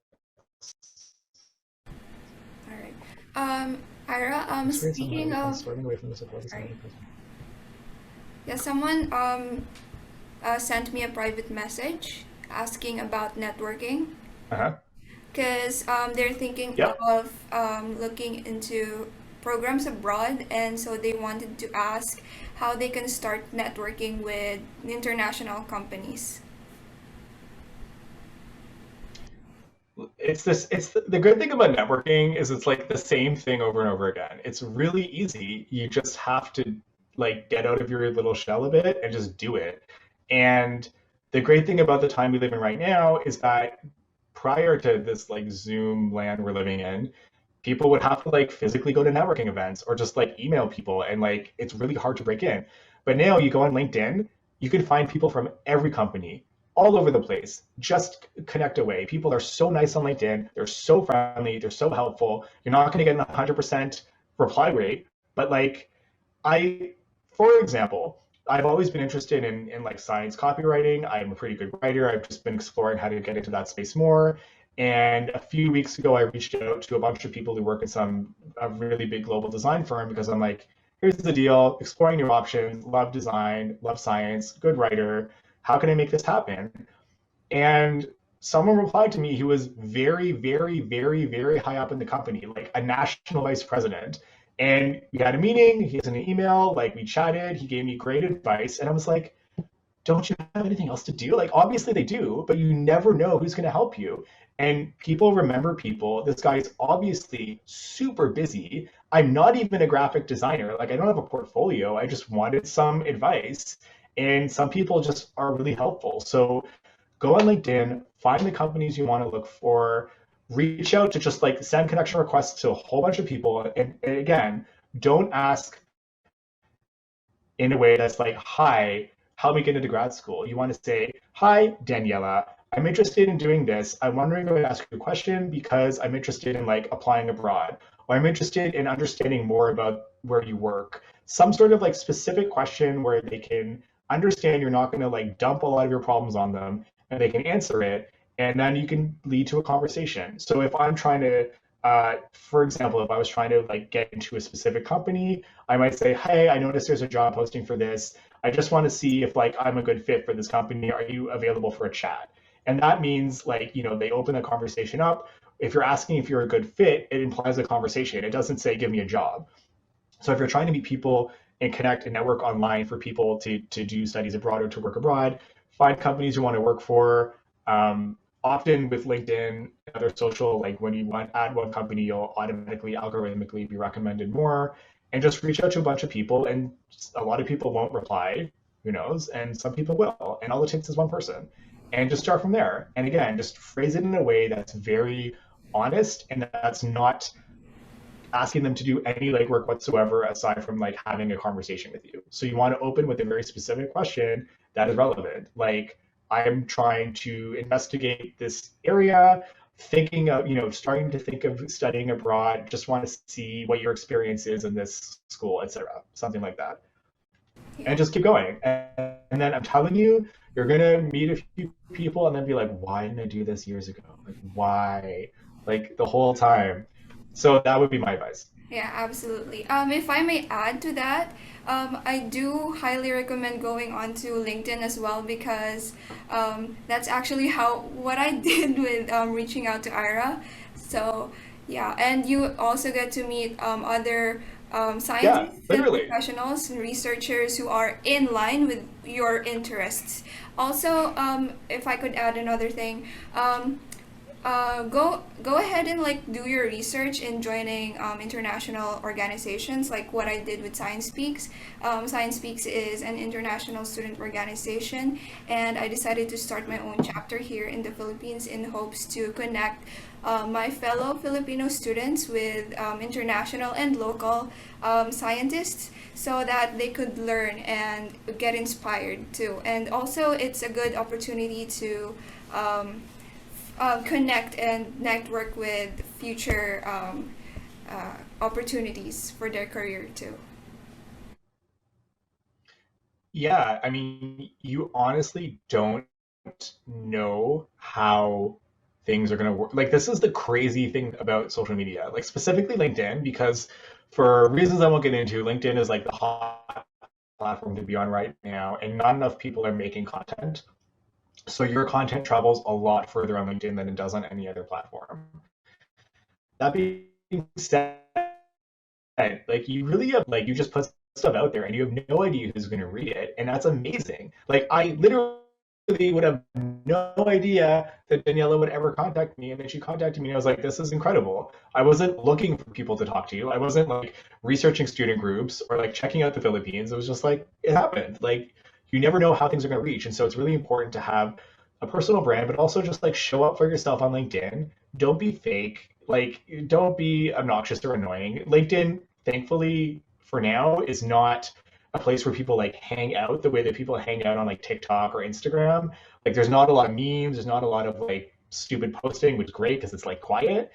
All right. Ira, Experience some speaking highly of, swerving away from the support of sorry. the person. Yeah, someone sent me a private message asking about networking Uh-huh. because they're thinking Yep. of looking into programs abroad, and so they wanted to ask how they can start networking with international companies. The good thing about networking is it's like the same thing over and over again. It's really easy. You just have to like get out of your little shell a bit and just do it. And the great thing about the time we live in right now is that prior to this like Zoom land we're living in, people would have to like physically go to networking events or just like email people, and like it's really hard to break in. But now you go on LinkedIn, you can find people from every company all over the place. Just connect away. People are so nice on LinkedIn. They're so friendly. They're so helpful. You're not going to get an 100% reply rate, but like I, for example, I've always been interested in like science copywriting. I'm a pretty good writer. I've just been exploring how to get into that space more. And a few weeks ago, I reached out to a bunch of people who work in some a really big global design firm because I'm like, here's the deal: exploring new options. Love design, love science, good writer. How can I make this happen? And someone replied to me who was very, very, very, very high up in the company, like a national vice president. And we had a meeting, he sent an email, like we chatted, he gave me great advice. And I was like, don't you have anything else to do? Like, obviously they do, but you never know who's going to help you. And people remember people. This guy is obviously super busy. I'm not even a graphic designer. Like, I don't have a portfolio. I just wanted some advice. And some people just are really helpful. So go on LinkedIn, find the companies you want to look for, reach out to just like send connection requests to a whole bunch of people. And again, don't ask in a way that's like, hi, help me get into grad school. You want to say, hi, Daniela, I'm interested in doing this. I'm wondering if I could ask you a question because I'm interested in like applying abroad, or I'm interested in understanding more about where you work. Some sort of like specific question where they can understand you're not going to like dump a lot of your problems on them and they can answer it. And then you can lead to a conversation. So if I'm trying to, for example, if I was trying to like get into a specific company, I might say, hey, I noticed there's a job posting for this. I just want to see if like I'm a good fit for this company. Are you available for a chat? And that means like, they open a conversation up. If you're asking if you're a good fit, it implies a conversation. It doesn't say give me a job. So if you're trying to meet people and connect and network online for people to do studies abroad or to work abroad, find companies you want to work for. Often with LinkedIn and other social, like when you want add one company, you'll automatically algorithmically be recommended more. And just reach out to a bunch of people, and a lot of people won't reply, who knows, and some people will. And all it takes is one person. And just start from there. And again, just phrase it in a way that's very honest and that's not asking them to do any legwork whatsoever aside from like having a conversation with you. So you want to open with a very specific question that is relevant. Like, I'm trying to investigate this area, thinking of, starting to think of studying abroad, just want to see what your experience is in this school, etc. Something like that. Yeah. And just keep going. And then I'm telling you, you're gonna meet a few people and then be like, why didn't I do this years ago? Like, why? Like the whole time. So that would be my advice. Yeah, absolutely. If I may add to that, I do highly recommend going onto LinkedIn as well because that's actually how what I did with reaching out to Ira. So yeah, and you also get to meet other Yeah, scientists and literally. professionals and researchers who are in line with your interests. Also, if I could add another thing, go ahead and like do your research in joining international organizations like what I did with Science Speaks. Science Speaks is an international student organization, and I decided to start my own chapter here in the Philippines in hopes to connect my fellow Filipino students with international and local scientists so that they could learn and get inspired too. And also, it's a good opportunity to connect and network with future opportunities for their career too. Yeah, I mean, you honestly don't know how things are going to work. Like, this is the crazy thing about social media, like specifically LinkedIn, because for reasons I won't get into, LinkedIn is like the hot platform to be on right now, and not enough people are making content. So your content travels a lot further on LinkedIn than it does on any other platform. That being said, like you really have like you just put stuff out there and you have no idea who's going to read it, and that's amazing. Like I literally would have no idea that Daniela would ever contact me, and then she contacted me and I was like, this is incredible. I wasn't looking for people to talk to. I wasn't like researching student groups or like checking out the Philippines. It was just like it happened. Like you never know how things are going to reach, and so it's really important to have a personal brand, but also just like show up for yourself on LinkedIn. Don't be fake. Like don't be obnoxious or annoying. LinkedIn, thankfully for now, is not a place where people like hang out the way that people hang out on like TikTok or Instagram. Like there's not a lot of memes, there's not a lot of like stupid posting, which is great because it's like quiet.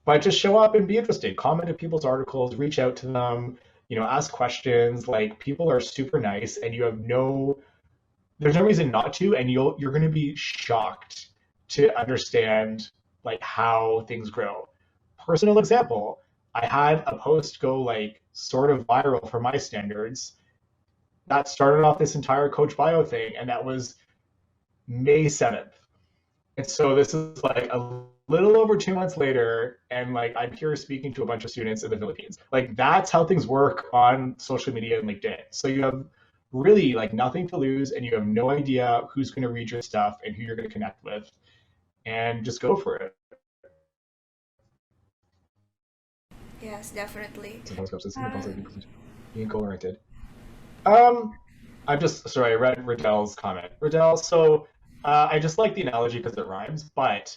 But just show up and be interested. Comment on people's articles, reach out to them, ask questions. Like people are super nice and you have no there's no reason not to, and you're going to be shocked to understand like how things grow. Personal example, I had a post go like sort of viral for my standards that started off this entire coach bio thing, and that was May 7th. And so this is like a little over 2 months later, and like I'm here speaking to a bunch of students in the Philippines. Like that's how things work on social media and LinkedIn. So you have really like nothing to lose, and you have no idea who's going to read your stuff and who you're going to connect with, and just go for it. Yes, definitely. So Um, being goal oriented. Um, I'm just sorry. I read Riddell's comment. Riddell. So I just like the analogy because it rhymes, but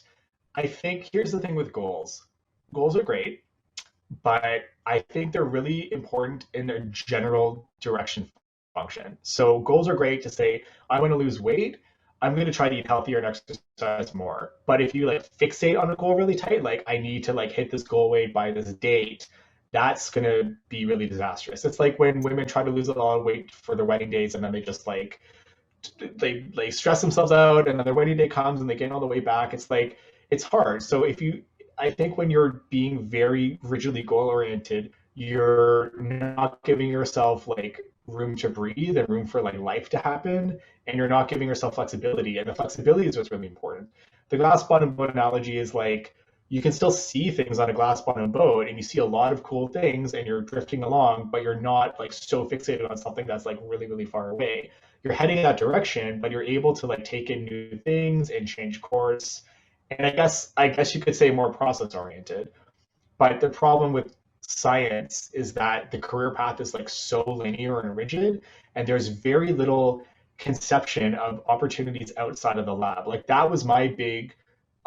I think here's the thing with goals. Goals are great, but I think they're really important in their general direction function. So goals are great to say, I want to lose weight. I'm going to try to eat healthier and exercise more. But if you like fixate on a goal really tight, like I need to like hit this goal weight by this date, that's going to be really disastrous. It's like when women try to lose a lot of weight for their wedding days and then they just like they stress themselves out and then their wedding day comes and they gain all the way back. It's like it's hard. So if you I think when you're being very rigidly goal oriented, you're not giving yourself like room to breathe and room for like life to happen, and you're not giving yourself flexibility, and the flexibility is what's really important. The glass bottom boat analogy is like you can still see things on a glass bottom boat and you see a lot of cool things and you're drifting along, but you're not like so fixated on something that's like really really far away. You're heading in that direction, but you're able to like take in new things and change course. And I guess you could say more process oriented. But the problem with science is that the career path is like so linear and rigid, and there's very little conception of opportunities outside of the lab. Like that was my big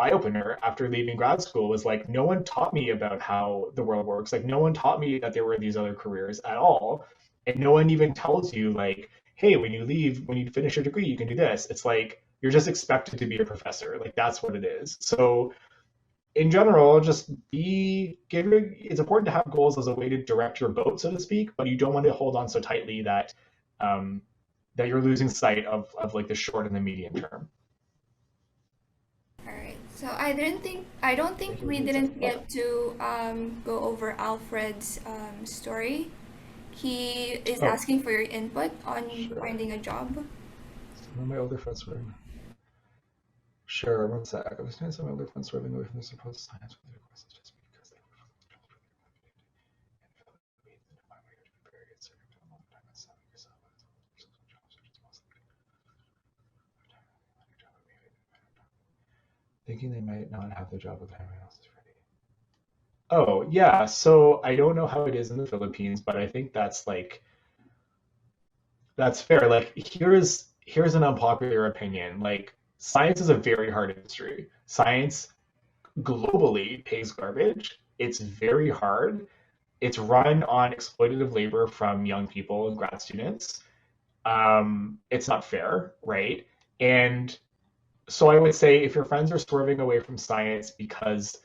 eye opener after leaving grad school, was like no one taught me about how the world works. Like no one taught me that there were these other careers at all. And no one even tells you like, hey, when you leave, when you finish your degree, you can do this. It's like You're just expected to be a professor. Like that's what it is. So in general, just it's important to have goals as a way to direct your boat, so to speak, but you don't want to hold on so tightly that um, that you're losing sight of like the short and the medium term. All right. So I don't think we didn't get to go over Alfred's story. He is Oh, asking for your input on sure. finding a job. Some of my older friends were. Sure, one sec. I was doing some of my older friends swerving away from the supposed science with their courses just because they were thinking they might not have the job with everyone else is ready. Oh, yeah. So I don't know how it is in the Philippines, but I think that's fair. Like here's an unpopular opinion. Like science is a very hard industry. Science globally pays garbage. It's very hard. It's run on exploitative labor from young people and grad students. It's not fair, right? And so I would say if your friends are swerving away from science because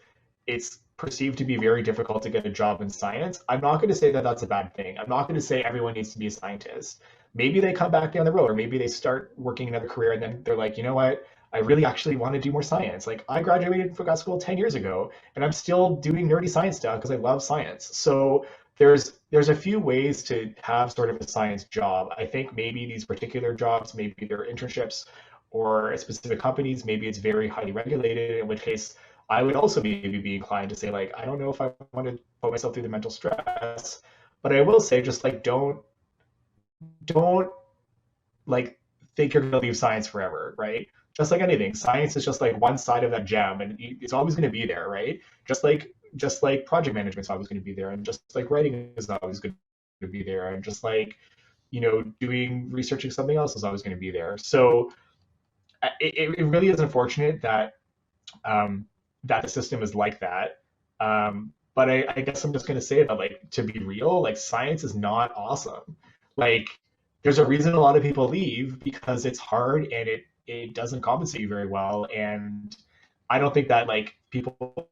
it's perceived to be very difficult to get a job in science, I'm not going to say that that's a bad thing. I'm not going to say everyone needs to be a scientist. Maybe they come back down the road, or maybe they start working another career and then they're like, you know what? I really actually want to do more science. Like I graduated from grad school 10 years ago and I'm still doing nerdy science stuff because I love science. So there's a few ways to have sort of a science job. I think maybe these particular jobs, maybe they're internships or specific companies, maybe it's very highly regulated, in which case I would also maybe be inclined to say like, I don't know if I want to put myself through the mental stress, but I will say just like don't like think you're going to leave science forever, right? Just like anything, science is just like one side of that gem, and it's always going to be there, right? Just like project management is always going to be there, and just like writing is always going to be there, and just like doing researching something else is always going to be there. So it really is unfortunate um, that the system is like that. But I guess I'm just going to say that, like, to be real, like, science is not awesome. Like, there's a reason a lot of people leave because it's hard and it doesn't compensate you very well. And I don't think that like people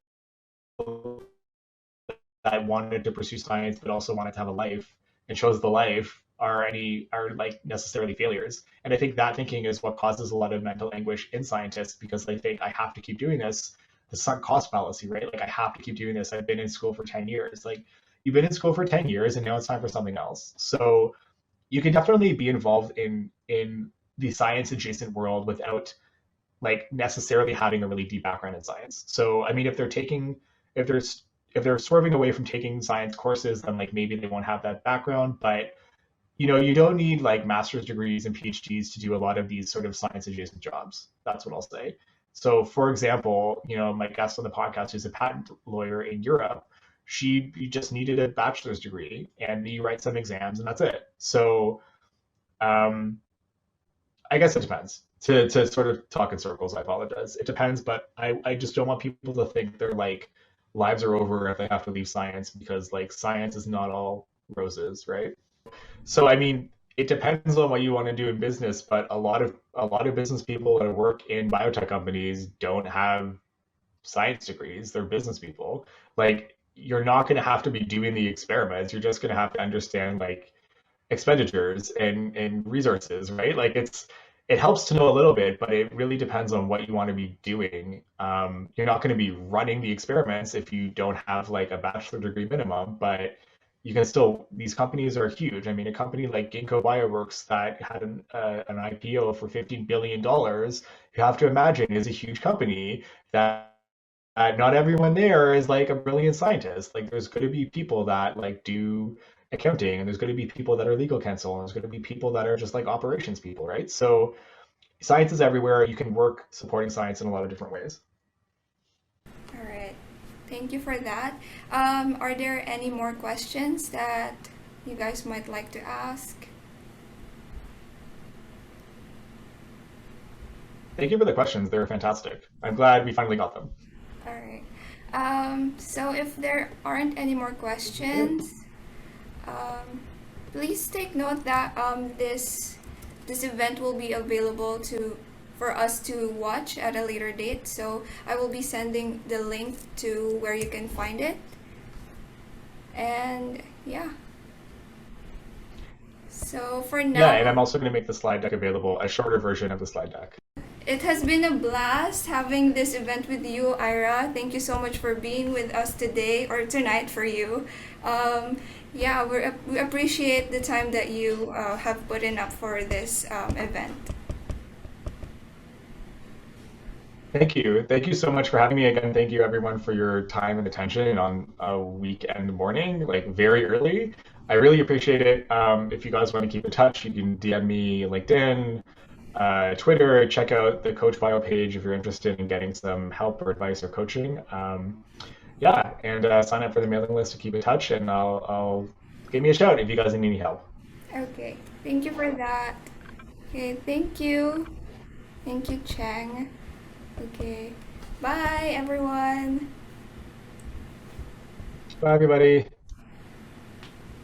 that wanted to pursue science but also wanted to have a life and chose the life are like necessarily failures. And I think that thinking is what causes a lot of mental anguish in scientists because they think I have to keep doing this. The sunk cost fallacy, right? Like I have to keep doing this. I've been in school for 10 years. Like you've been in school for 10 years and now it's time for something else. So you can definitely be involved in the science adjacent world without like necessarily having a really deep background in science. So I mean, if there's if they're swerving away from taking science courses, then like maybe they won't have that background. But you don't need like master's degrees and PhDs to do a lot of these sort of science adjacent jobs. That's what I'll say. So, for example, my guest on the podcast who's a patent lawyer in Europe, she just needed a bachelor's degree and you write some exams and that's it. So, um, I guess it depends. To sort of talk in circles, I apologize. It depends, but I just don't want people to think their like lives are over if they have to leave science because like science is not all roses, right? So I mean, it depends on what you want to do in business, but a lot of business people that work in biotech companies don't have science degrees. They're business people. Like you're not going to have to be doing the experiments. You're just going to have to understand like expenditures and resources, right? Like it helps to know a little bit, but it really depends on what you want to be doing. You're not going to be running the experiments if you don't have like a bachelor degree minimum, but you can still. These companies are huge. I mean, a company like Ginkgo Bioworks that had an IPO for $15 billion, you have to imagine is a huge company that not everyone there is like a brilliant scientist. Like there's going to be people that like do accounting and there's going to be people that are legal counsel and there's going to be people that are just like operations people, right? So science is everywhere. You can work supporting science in a lot of different ways. All right. Thank you for that. Are there any more questions that you guys might like to ask? Thank you for the questions. They were fantastic. I'm glad we finally got them. All right. So if there aren't any more questions, um, please take note that this event will be available to for us to watch at a later date. So I will be sending the link to where you can find it. And yeah. So for now, Yeah, and I'm also going to make the slide deck available, a shorter version of the slide deck. it has been a blast having this event with you, Ira. Thank you so much for being with us today, or tonight for you. Yeah, we appreciate the time that you have put in up for this event. Thank you. Thank you so much for having me again. Thank you everyone for your time and attention on a weekend morning, like very early. I really appreciate it. If you guys want to keep in touch, you can DM me LinkedIn, Twitter. Check out the Coach Bio page if you're interested in getting some help or advice or coaching. Yeah, and sign up for the mailing list to keep in touch, and I'll give me a shout if you guys need any help. Okay, thank you for that. Okay, thank you. Thank you, Chang. Okay, bye everyone. Bye, everybody.